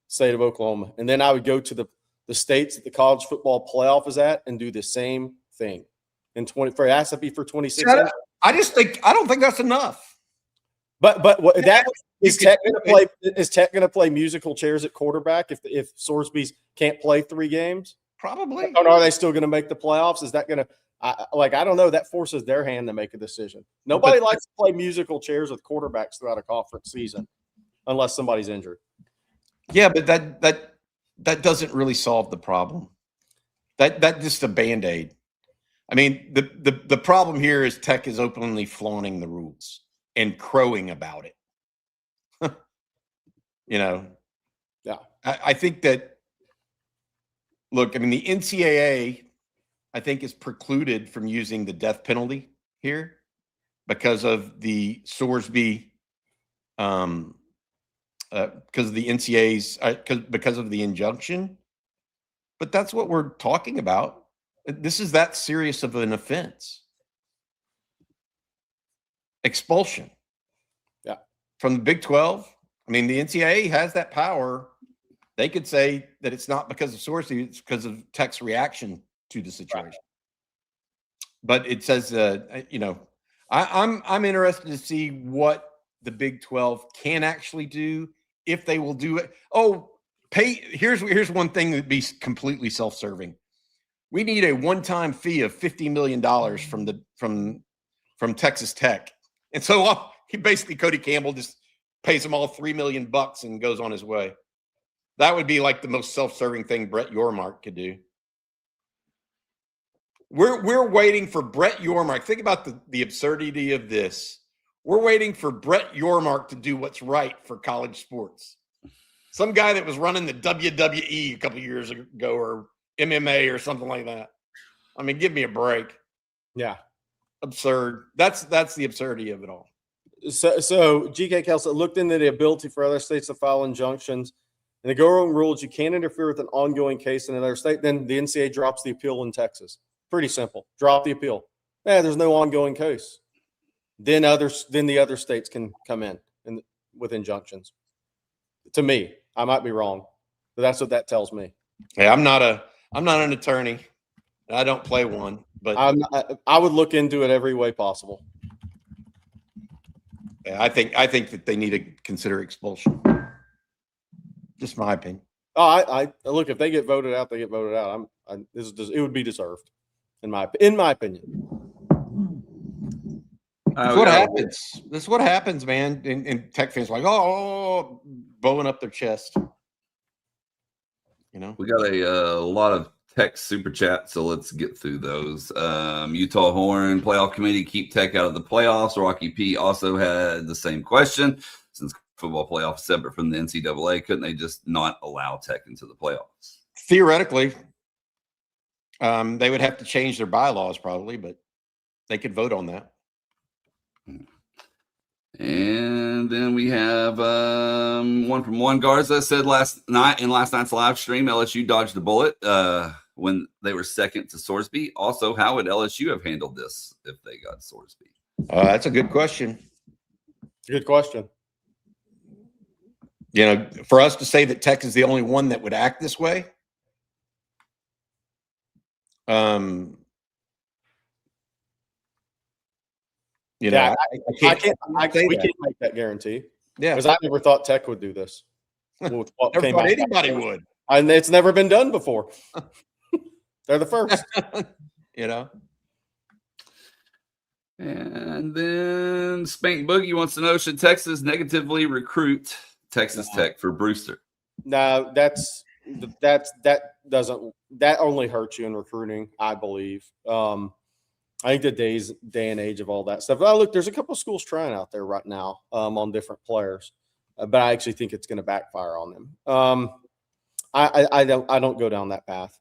state of Oklahoma. And then I would go to the states that the college football playoff is at and do the same thing. In 20 for it has to be for 26. I don't think that's enough. But that is Tech going to play musical chairs at quarterback if Sorsby can't play 3 games? Probably. Or are they still going to make the playoffs? Is that going to I don't know. That forces their hand to make a decision. Nobody likes to play musical chairs with quarterbacks throughout a conference season unless somebody's injured. Yeah, but that doesn't really solve the problem. That just a Band-Aid. I mean, the problem here is Tech is openly flaunting the rules and crowing about it. Yeah. I think that, look, I mean, the NCAA, I think, is precluded from using the death penalty here because of the Sorsby, because of the NCAA's, because of the injunction. But that's what we're talking about. This is that serious of an offense. Expulsion. Yeah. From the Big 12. I mean, the NCAA has that power. They could say that it's not because of Sorsby, it's because of Tech's reaction to the situation. Right. But it says, I'm interested to see what the Big 12 can actually do, if they will do it. Here's one thing that'd be completely self-serving. We need a one-time fee of $50 million from Texas Tech. And so Cody Campbell just pays them all $3 million and goes on his way. That would be like the most self-serving thing Brett Yormark could do. We're waiting for Brett Yormark. Think about the absurdity of this. We're waiting for Brett Yormark to do what's right for college sports. Some guy that was running the WWE a couple of years ago, or MMA or something like that. I mean, give me a break. Yeah. Absurd. That's the absurdity of it all. So GK Kelso looked into the ability for other states to file injunctions. And the go-wrong rules, you can't interfere with an ongoing case in another state. Then the NCAA drops the appeal in Texas. Pretty simple. Drop the appeal. There's no ongoing case. Then the other states can come in with injunctions. To me, I might be wrong, but that's what that tells me. Hey, I'm not an attorney. I don't play one, but I would look into it every way possible. Yeah, I think that they need to consider expulsion. Just my opinion. Oh, I look, if they get voted out, they get voted out. It would be deserved, in my opinion. That's what happens. That's what happens, man. And Tech fans are like, bowing up their chest. We got a lot of Tech super chats, so let's get through those. Utah Horn playoff committee keep Tech out of the playoffs. Rocky P also had the same question. since football playoffs separate from the NCAA, couldn't they just not allow Tech into the playoffs? Theoretically, they would have to change their bylaws probably, but they could vote on that. And then we have one from Juan Garza said last night's live stream, LSU dodged a bullet when they were second to Sorsby. Also, how would LSU have handled this if they got Sorsby? That's a good question. Good question. You know, for us to say that Tech is the only one that would act this way, you know, we can't make that guarantee. Yeah, because I never thought Tech would do this. Never thought anybody would, and it's never been done before. They're the first. You know. And then Spank Boogie wants to know, should Texas negatively recruit Texas Tech for Brewster? No, that only hurts you in recruiting, I believe. I think the day and age of all that stuff. But look, there's a couple of schools trying out there right now on different players, but I actually think it's going to backfire on them. I don't go down that path.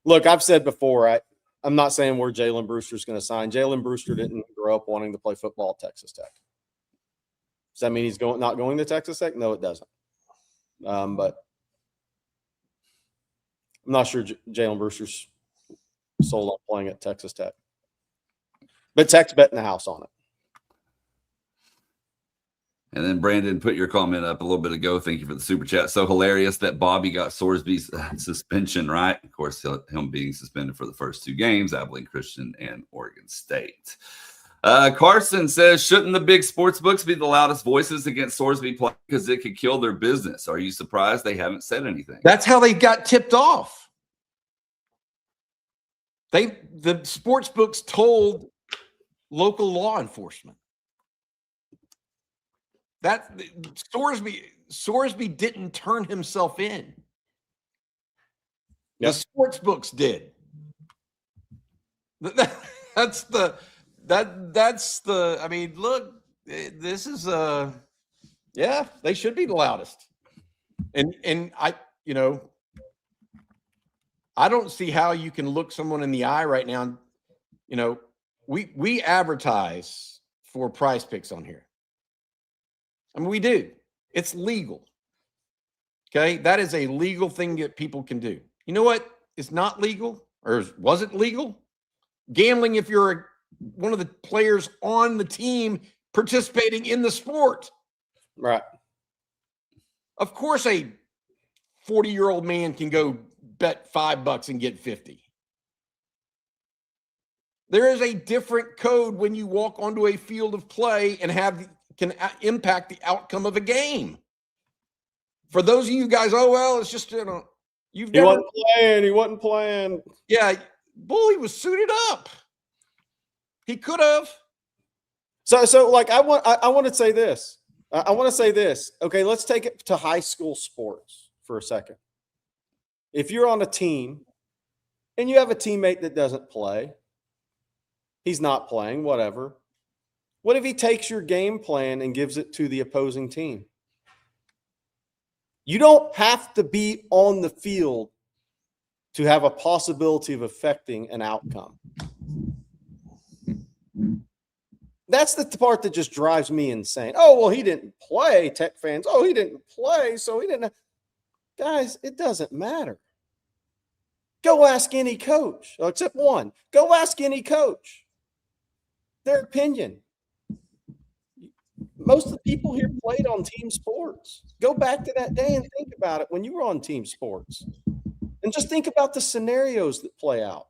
Look, I've said before, I'm not saying where Jalen Brewster's going to sign. Jalen Brewster didn't grow up wanting to play football at Texas Tech. Does that mean he's not going to Texas Tech? No, it doesn't. But I'm not sure Jalen Brewster's sold on playing at Texas Tech. But Tech's betting the house on it. And then Brandon put your comment up a little bit ago. Thank you for the super chat. So hilarious that Bobby got Sorsby's suspension, right? Of course, him being suspended for the first 2 games, Abilene Christian and Oregon State. Carson says, shouldn't the big sports books be the loudest voices against Sorsby play because it could kill their business? Are you surprised they haven't said anything? That's how they got tipped off. The sports books told local law enforcement. That Sorsby didn't turn himself in. Yep. The sports books did. That's the. I mean, look, this is yeah, they should be the loudest. And I don't see how you can look someone in the eye right now. You know, we advertise for Prize Picks on here. I mean, we do. It's legal. Okay, that is a legal thing that people can do. You know what? It's not legal, or was it legal? Gambling if you're one of the players on the team participating in the sport. Right. Of course, a 40-year-old man can go bet $5 and get 50. There is a different code when you walk onto a field of play and can impact the outcome of a game. For those of you guys, it's just, he wasn't playing. Yeah, Bully was suited up. He could have. So like I want to say this. I want to say this. Okay, let's take it to high school sports for a second. If you're on a team and you have a teammate that doesn't play, he's not playing, whatever. What if he takes your game plan and gives it to the opposing team? You don't have to be on the field to have a possibility of affecting an outcome. That's the part that just drives me insane. Oh, well, he didn't play, Tech fans. Oh, he didn't play, so he didn't. Guys, it doesn't matter. Go ask any coach, except one. Go ask any coach. Their opinion. Most of the people here played on team sports. Go back to that day and think about it when you were on team sports. And just think about the scenarios that play out.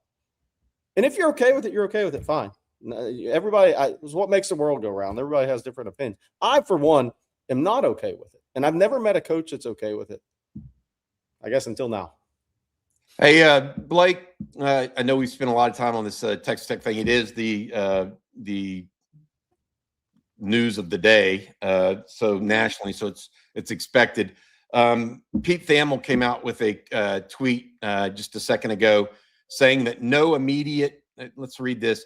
And if you're okay with it, you're okay with it, fine. Everybody, it's what makes the world go round. Everybody has different opinions. I, for one, am not okay with it. And I've never met a coach that's okay with it. I guess until now. Hey, Blake, I know we spent a lot of time on this Texas Tech thing. It is the news of the day, so nationally, so it's expected. Pete Thamel came out with a tweet just a second ago saying that no immediate, let's read this,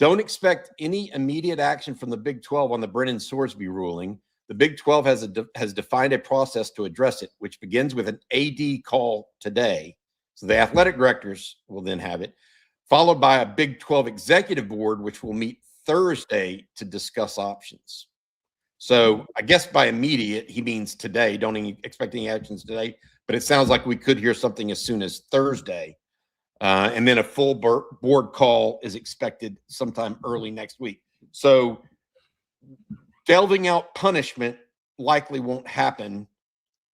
don't expect any immediate action from the Big 12 on the Brennan Sorsby ruling. The Big 12 has defined a process to address it, which begins with an AD call today. So the athletic directors will then have it, followed by a Big 12 executive board, which will meet Thursday to discuss options. So I guess by immediate, he means today. Don't expect any actions today, but it sounds like we could hear something as soon as Thursday. And then a full board call is expected sometime early next week. So delving out punishment likely won't happen.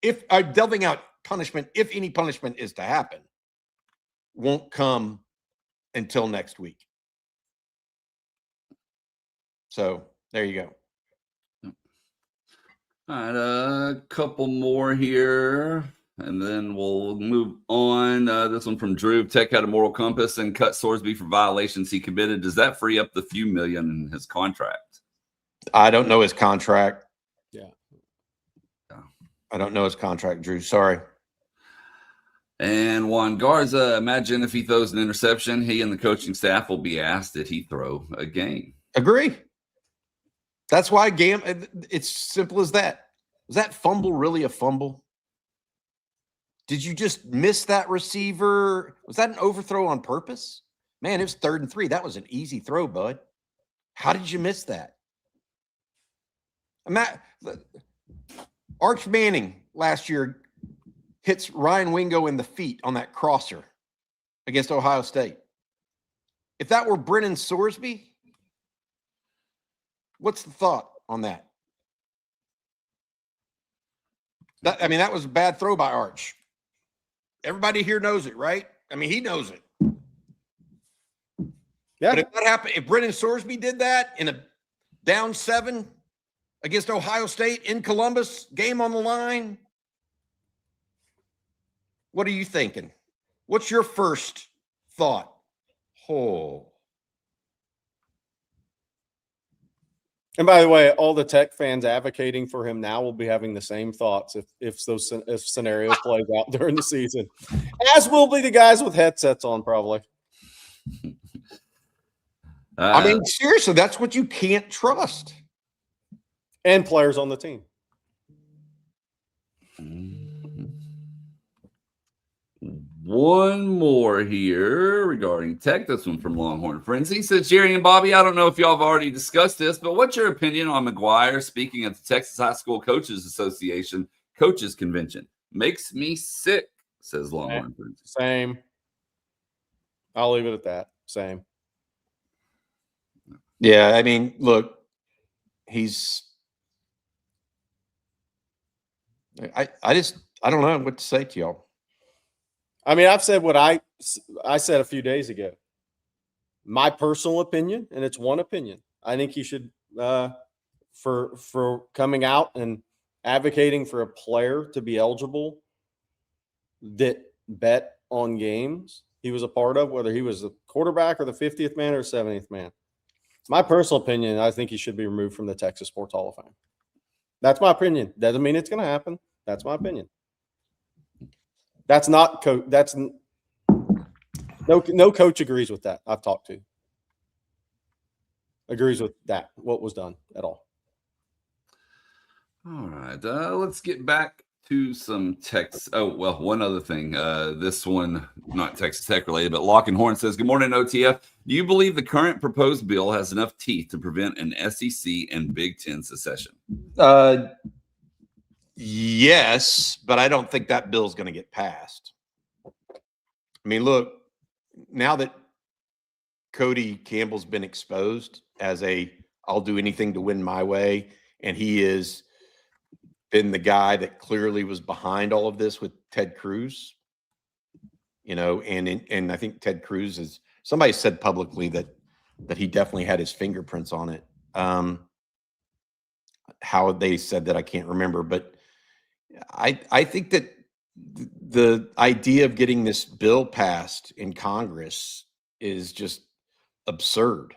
If delving out punishment, if any punishment is to happen, won't come until next week. So there you go. All right, a couple more here, and then we'll move on. This one from Drew. Tech had a moral compass and cut Sorsby for violations he committed. Does that free up the few million in his contract? I don't know his contract. Yeah. I don't know his contract, Drew. Sorry. And Juan Garza, imagine if he throws an interception, he and the coaching staff will be asked, did he throw a game? Agree. That's why it's simple as that. Was that fumble really a fumble? Did you just miss that receiver? Was that an overthrow on purpose? Man, it was 3rd and 3. That was an easy throw, bud. How did you miss that? Arch Manning last year hits Ryan Wingo in the feet on that crosser against Ohio State. If that were Brennan Sorsby, what's the thought on that? That was a bad throw by Arch. Everybody here knows it, right? I mean, he knows it. Yeah. But if that happened, if Brennan Sorsby did that in a down 7 against Ohio State in Columbus, game on the line, what are you thinking? What's your first thought? Oh. And by the way, all the Tech fans advocating for him now will be having the same thoughts if scenario plays out during the season, as will be the guys with headsets on, probably. I mean, seriously, that's what you can't trust. And players on the team. One more here regarding Tech. This one from Longhorn Frenzy. He says, Jerry and Bobby, I don't know if y'all have already discussed this, but what's your opinion on McGuire speaking at the Texas High School Coaches Association Coaches Convention? Makes me sick, says Longhorn Frenzy. Same. I'll leave it at that. Same. Yeah, I mean, look, I don't know what to say to y'all. I mean, I've said what I said a few days ago. My personal opinion, and it's one opinion. I think he should, for coming out and advocating for a player to be eligible that bet on games he was a part of, whether he was the quarterback or the 50th man or 70th man. My personal opinion, I think he should be removed from the Texas Sports Hall of Fame. That's my opinion. Doesn't mean it's going to happen. That's my opinion. That's not that's no coach agrees with that. I've talked to agrees with that. What was done at all. All right. Let's get back to some text. Oh, well, one other thing. This one, not Texas Tech related, but Lock and Horn says, good morning, OTF. Do you believe the current proposed bill has enough teeth to prevent an SEC and Big Ten secession? Yes, but I don't think that bill is going to get passed. I mean, look, now that Cody Campbell's been exposed as I'll do anything to win my way, and he has been the guy that clearly was behind all of this with Ted Cruz, and I think Ted Cruz is, somebody said publicly that he definitely had his fingerprints on it. How they said that, I can't remember, but I think that the idea of getting this bill passed in Congress is just absurd.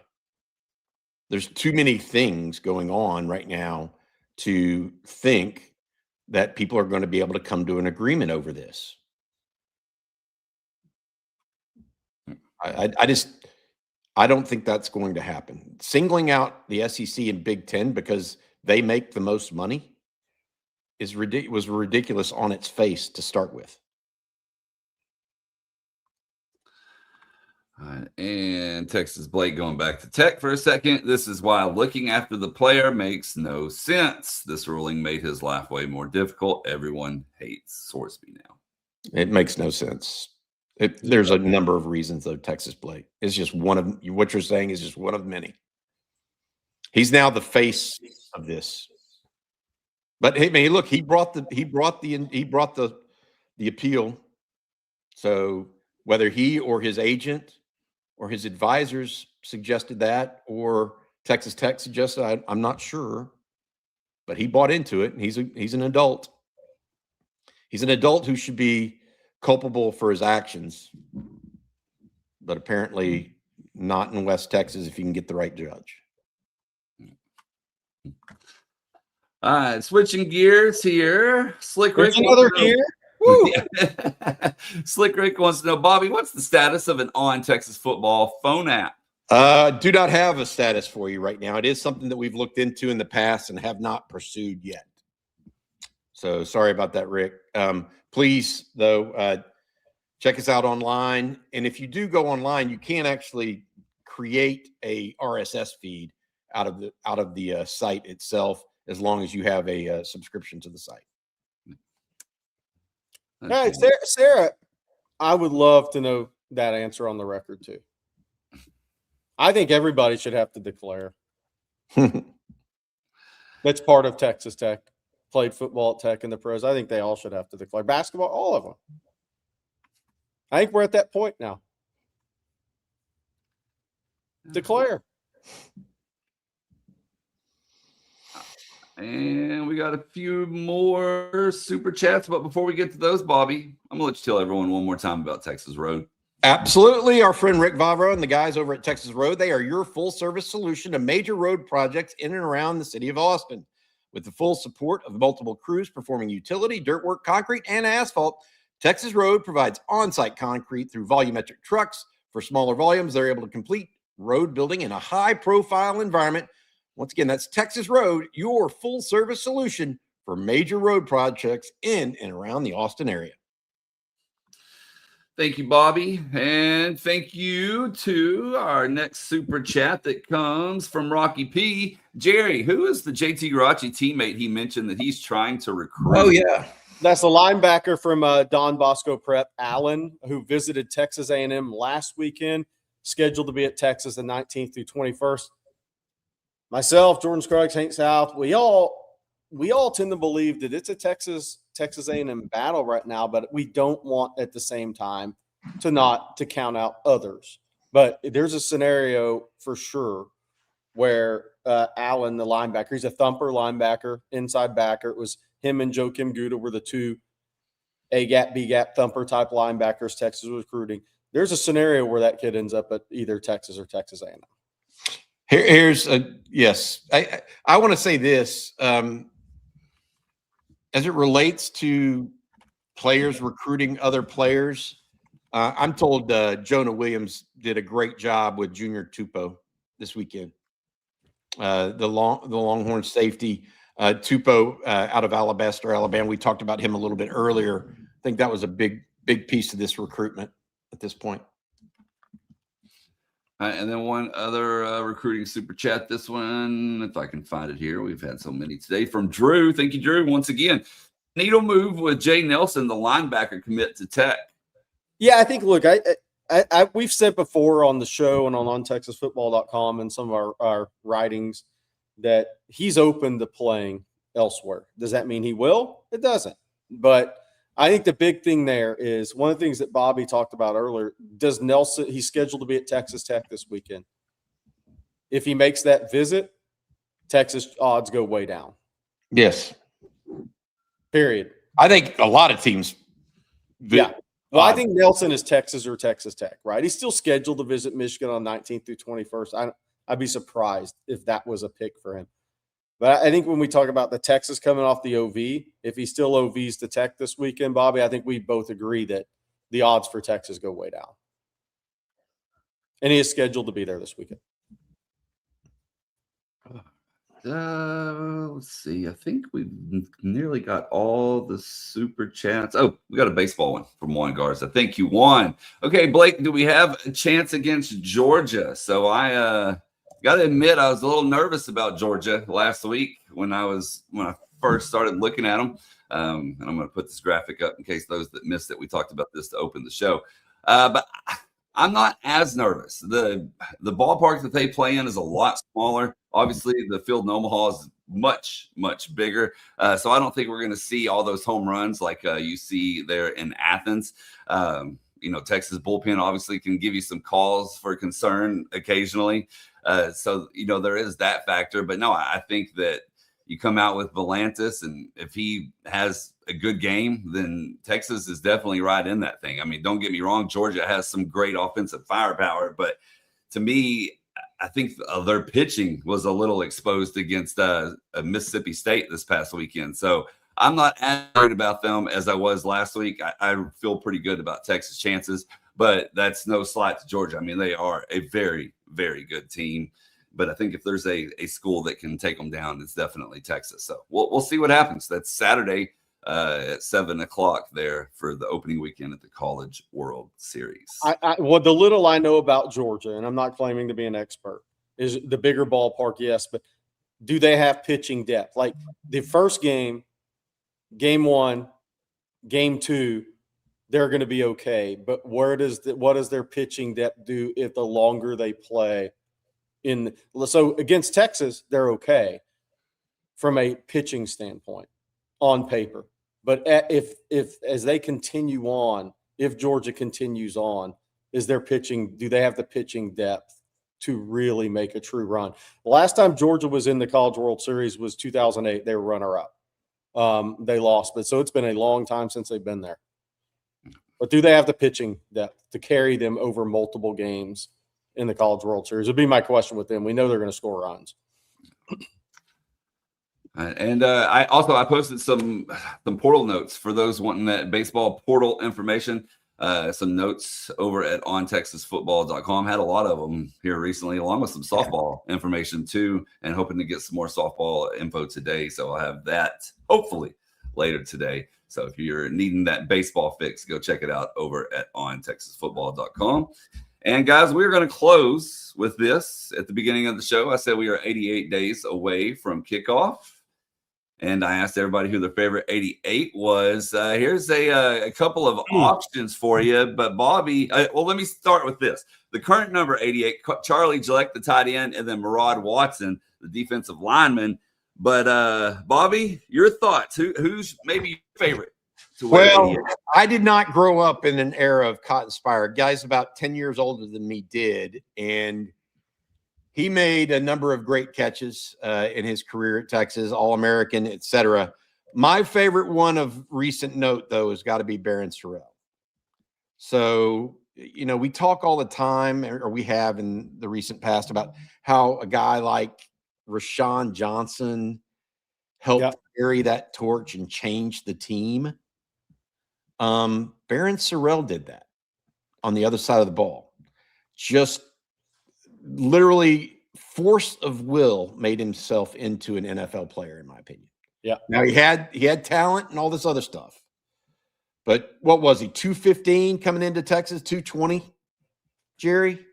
There's too many things going on right now to think that people are going to be able to come to an agreement over this. I don't think that's going to happen. Singling out the SEC and Big Ten because they make the most money was ridiculous on its face to start with. All right, and Texas Blake going back to Tech for a second. This is why looking after the player makes no sense. This ruling made his life way more difficult. Everyone hates Sorsby now. It makes no sense. There's a number of reasons, though. Texas Blake is just one of what you're saying is just one of many. He's now the face of this. But hey, man, look, he brought the appeal. So whether he or his agent or his advisors suggested that, or Texas Tech suggested, I'm not sure, but he bought into it. And he's an adult. He's an adult who should be culpable for his actions, but apparently not in West Texas if you can get the right judge. All right, switching gears here. Slick Rick. Another gear. Slick Rick wants to know, Bobby, what's the status of an On Texas Football phone app? Do not have a status for you right now. It is something that we've looked into in the past and have not pursued yet. So sorry about that, Rick. Please, though, check us out online. And if you do go online, you can actually create a RSS feed out of the site itself, as long as you have a subscription to the site. All right, Sarah, I would love to know that answer on the record too. I think everybody should have to declare. That's part of Texas Tech. Played football at Tech in the pros. I think they all should have to declare. Basketball, all of them. I think we're at that point now. Declare. And we got a few more super chats, but before we get to those, Bobby, I'm gonna let you tell everyone one more time about Texas Road. Absolutely. Our friend Rick Vavro and the guys over at Texas Road, they are your full service solution to major road projects in and around the city of Austin. With the full support of multiple crews performing utility, dirt work, concrete, and asphalt, Texas Road provides on-site concrete through volumetric trucks. For smaller volumes, they're able to complete road building in a high-profile environment. Once again, that's Texas Road, your full-service solution for major road projects in and around the Austin area. Thank you, Bobby. And thank you to our next super chat that comes from Rocky P. Jerry, who is the JT Garachi teammate he mentioned that he's trying to recruit? Oh, yeah. That's a linebacker from Don Bosco Prep, Allen, who visited Texas A&M last weekend, scheduled to be at Texas the 19th through 21st. Myself, Jordan Scruggs, Hank South, we all tend to believe that it's a Texas A&M battle right now, but we don't want at the same time to count out others. But there's a scenario for sure where Allen, the linebacker, he's a thumper linebacker, inside backer. It was him and Joakim Gouda were the two A-gap, B-gap thumper type linebackers Texas was recruiting. There's a scenario where that kid ends up at either Texas or Texas A&M. Here's a yes. I want to say this as it relates to players recruiting other players. I'm told Jonah Williams did a great job with Junior Tupou this weekend. The Longhorn safety Tupou out of Alabaster, Alabama. We talked about him a little bit earlier. I think that was a big piece of this recruitment at this point. And then one other recruiting super chat. This one, if I can find it here. We've had so many today from Drew. Thank you, Drew. Once again, needle move with Jay Nelson, the linebacker, commit to Tech. Yeah, I think, look, we've said before on the show and on TexasFootball.com and some of our writings that he's open to playing elsewhere. Does that mean he will? It doesn't. But I think the big thing there is one of the things that Bobby talked about earlier. Does Nelson – he's scheduled to be at Texas Tech this weekend. If he makes that visit, Texas odds go way down. Yes. Period. I think a lot of teams – yeah. Well, I think Nelson is Texas or Texas Tech, right? He's still scheduled to visit Michigan on 19th through 21st. I'd be surprised if that was a pick for him. But I think when we talk about the Texas coming off the OV, if he still OVs to Tech this weekend, Bobby, I think we both agree that the odds for Texas go way down. And he is scheduled to be there this weekend. let's see. I think we've nearly got all the super chats. Oh, we got a baseball one from Juan Garza. Thank you, Juan. Okay, Blake, do we have a chance against Georgia? So I got to admit, I was a little nervous about Georgia last week when I first started looking at them. And I'm going to put this graphic up in case those that missed it. We talked about this to open the show. But I'm not as nervous. The ballpark that they play in is a lot smaller. Obviously, the field in Omaha is much, much bigger. So I don't think we're going to see all those home runs like you see there in Athens. Texas bullpen obviously can give you some cause for concern occasionally. So there is that factor. But no, I think that you come out with Volantis, and if he has a good game, then Texas is definitely right in that thing. I mean, don't get me wrong, Georgia has some great offensive firepower, but to me, I think their pitching was a little exposed against Mississippi State this past weekend. So I'm not as worried about them as I was last week. I feel pretty good about Texas' chances, but that's no slight to Georgia. I mean, they are a very, very good team. But I think if there's a school that can take them down, it's definitely Texas. So we'll see what happens. That's Saturday at 7:00 there for the opening weekend at the College World Series. Well, the little I know about Georgia, and I'm not claiming to be an expert, is the bigger ballpark, yes, but do they have pitching depth? Like the first game 1, game 2, they're going to be okay. But what does their pitching depth do if the longer they play? So against Texas, they're okay from a pitching standpoint on paper. But if as they continue on, if Georgia continues on, do they have the pitching depth to really make a true run? The last time Georgia was in the College World Series was 2008. They were runner-up. They lost, but so it's been a long time since they've been there. But do they have the pitching depth to carry them over multiple games in the College World Series? Would be my question with them. We know they're going to score runs. And I posted some portal notes for those wanting that baseball portal information. Some notes over at ontexasfootball.com. Had a lot of them here recently, along with some softball information too, and hoping to get some more softball info today. So I'll have that hopefully later today. So if you're needing that baseball fix, go check it out over at ontexasfootball.com. And guys, we're going to close with this at the beginning of the show. I said we are 88 days away from kickoff. And I asked everybody who their favorite 88 was. Here's a couple of options for you. But Bobby, let me start with this. The current number 88, Charlie Gillette, the tight end, and then Murad Watson, the defensive lineman. But Bobby, your thoughts? Who's maybe your favorite to wear 88? I did not grow up in an era of Cotton Spire. Guys about 10 years older than me did. And he made a number of great catches in his career at Texas, All-American, etc. My favorite one of recent note, though, has got to be Barron Sorrell. So, we talk all the time, or we have in the recent past, about how a guy like Rashawn Johnson helped carry that torch and change the team. Barron Sorrell did that on the other side of the ball. Just literally force of will made himself into an NFL player, in my opinion. Yeah. Now he had talent and all this other stuff. But what was he? 215 coming into Texas, 220, Jerry,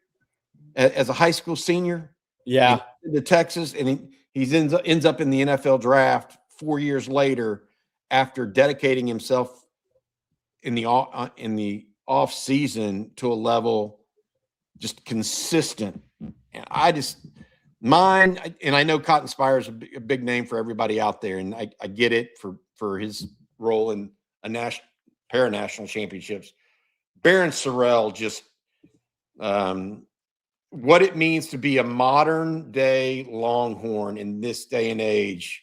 as a high school senior. Yeah. Into Texas, and he ends up in the NFL draft 4 years later after dedicating himself in the off season to a level just consistent. And I know Cotton Spire is a big name for everybody out there, and I get it for his role in a pair of national championships. Barron Sorrell, just what it means to be a modern day Longhorn in this day and age.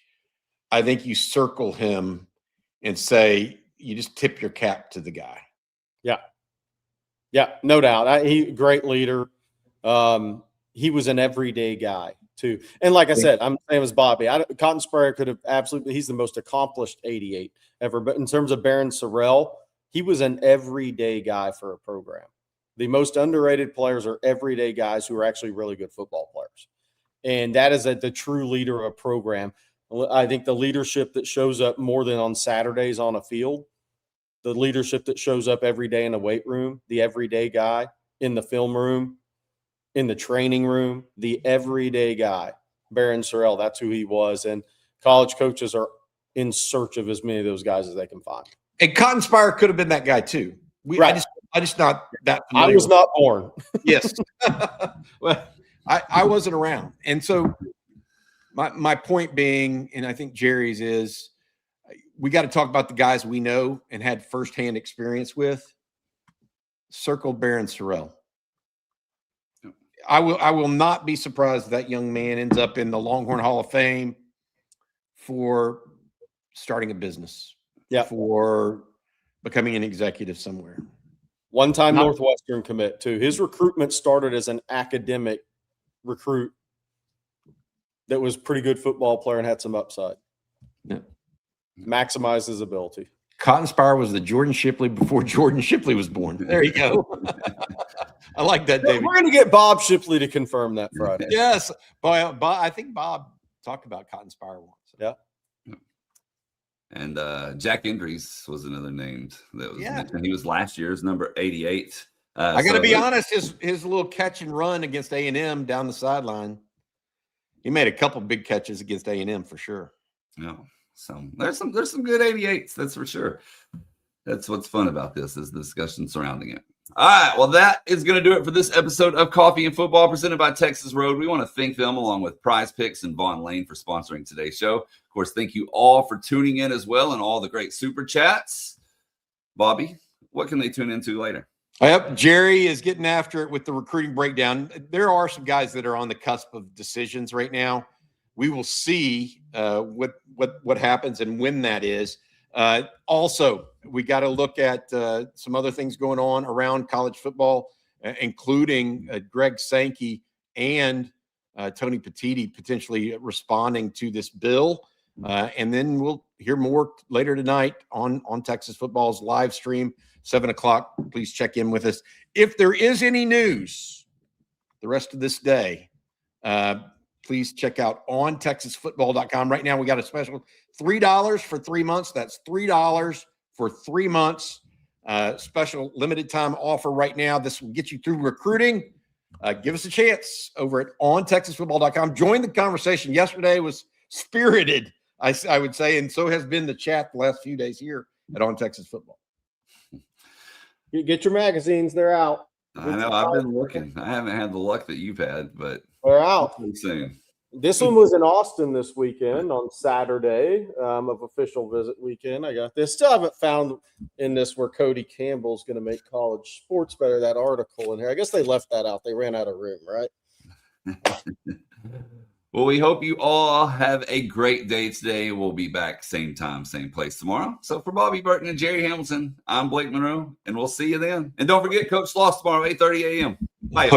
I think you circle him and say you just tip your cap to the guy. Yeah, no doubt. Great leader. He was an everyday guy too. And like I said, I'm the same as Bobby. Cotton Spire could have absolutely, he's the most accomplished 88 ever. But in terms of Barron Sorrell, he was an everyday guy for a program. The most underrated players are everyday guys who are actually really good football players. And that is the true leader of a program. I think the leadership that shows up more than on Saturdays on a field, the leadership that shows up every day in the weight room, the everyday guy in the film room, in the training room, the everyday guy, Barron Sorrell, that's who he was. And college coaches are in search of as many of those guys as they can find. And Cotton Spire could have been that guy too. Right. I just not that I was not born. Yes. Well, I wasn't around. And so my point being, and I think Jerry's is, we got to talk about the guys we know and had firsthand experience with. Circle Barron Sorrell. I will not be surprised if that young man ends up in the Longhorn Hall of Fame for starting a business. Yeah. For becoming an executive somewhere. One-time Northwestern commit too. His recruitment started as an academic recruit that was a pretty good football player and had some upside. Yeah. Maximized his ability. Cotton Spire was the Jordan Shipley before Jordan Shipley was born. There you go. I like that, David. We're going to get Bob Shipley to confirm that Friday. Yes. Bob, I think Bob talked about Cotton Spire once. Yeah. And Jack Endries was another named that was mentioned. He was last year's number 88. I got to be honest, his little catch and run against A&M down the sideline, he made a couple big catches against A&M for sure. Yeah. So there's some good 88s, that's for sure. That's what's fun about this, is the discussion surrounding it. All right, well, that is going to do it for this episode of Coffee and Football presented by Texas Road. We want to thank them, along with Prize Picks and Vaughn Lane, for sponsoring today's show. Of course, thank you all for tuning in as well, and all the great super chats. Bobby, what can they tune into later? Yep, Jerry is getting after it with the recruiting breakdown. There are some guys that are on the cusp of decisions right now. We will see what happens and when that is. Also, we got to look at some other things going on around college football, including Greg Sankey and Tony Petitti potentially responding to this bill. And then we'll hear more later tonight on Texas Football's live stream, 7 o'clock. Please check in with us. If there is any news the rest of this day, please check out on TexasFootball.com. Right now, we got a special $3 for 3 months. That's $3 for 3 months. Special limited time offer right now. This will get you through recruiting. Give us a chance over at on TexasFootball.com. Join the conversation. Yesterday was spirited, I would say, and so has been the chat the last few days here at On Texas Football. Get your magazines. They're out. I know. I've been looking. I haven't had the luck that you've had, but they're out. Soon. This one was in Austin this weekend on Saturday of official visit weekend. I got this. Still haven't found in this where Cody Campbell's going to make college sports better, that article in here. I guess they left that out. They ran out of room, right? Well, we hope you all have a great day today. We'll be back same time, same place tomorrow. So for Bobby Burton and Jerry Hamilton, I'm Blake Monroe, and we'll see you then. And don't forget, Coach Sloss tomorrow, 8:30 a.m. Bye.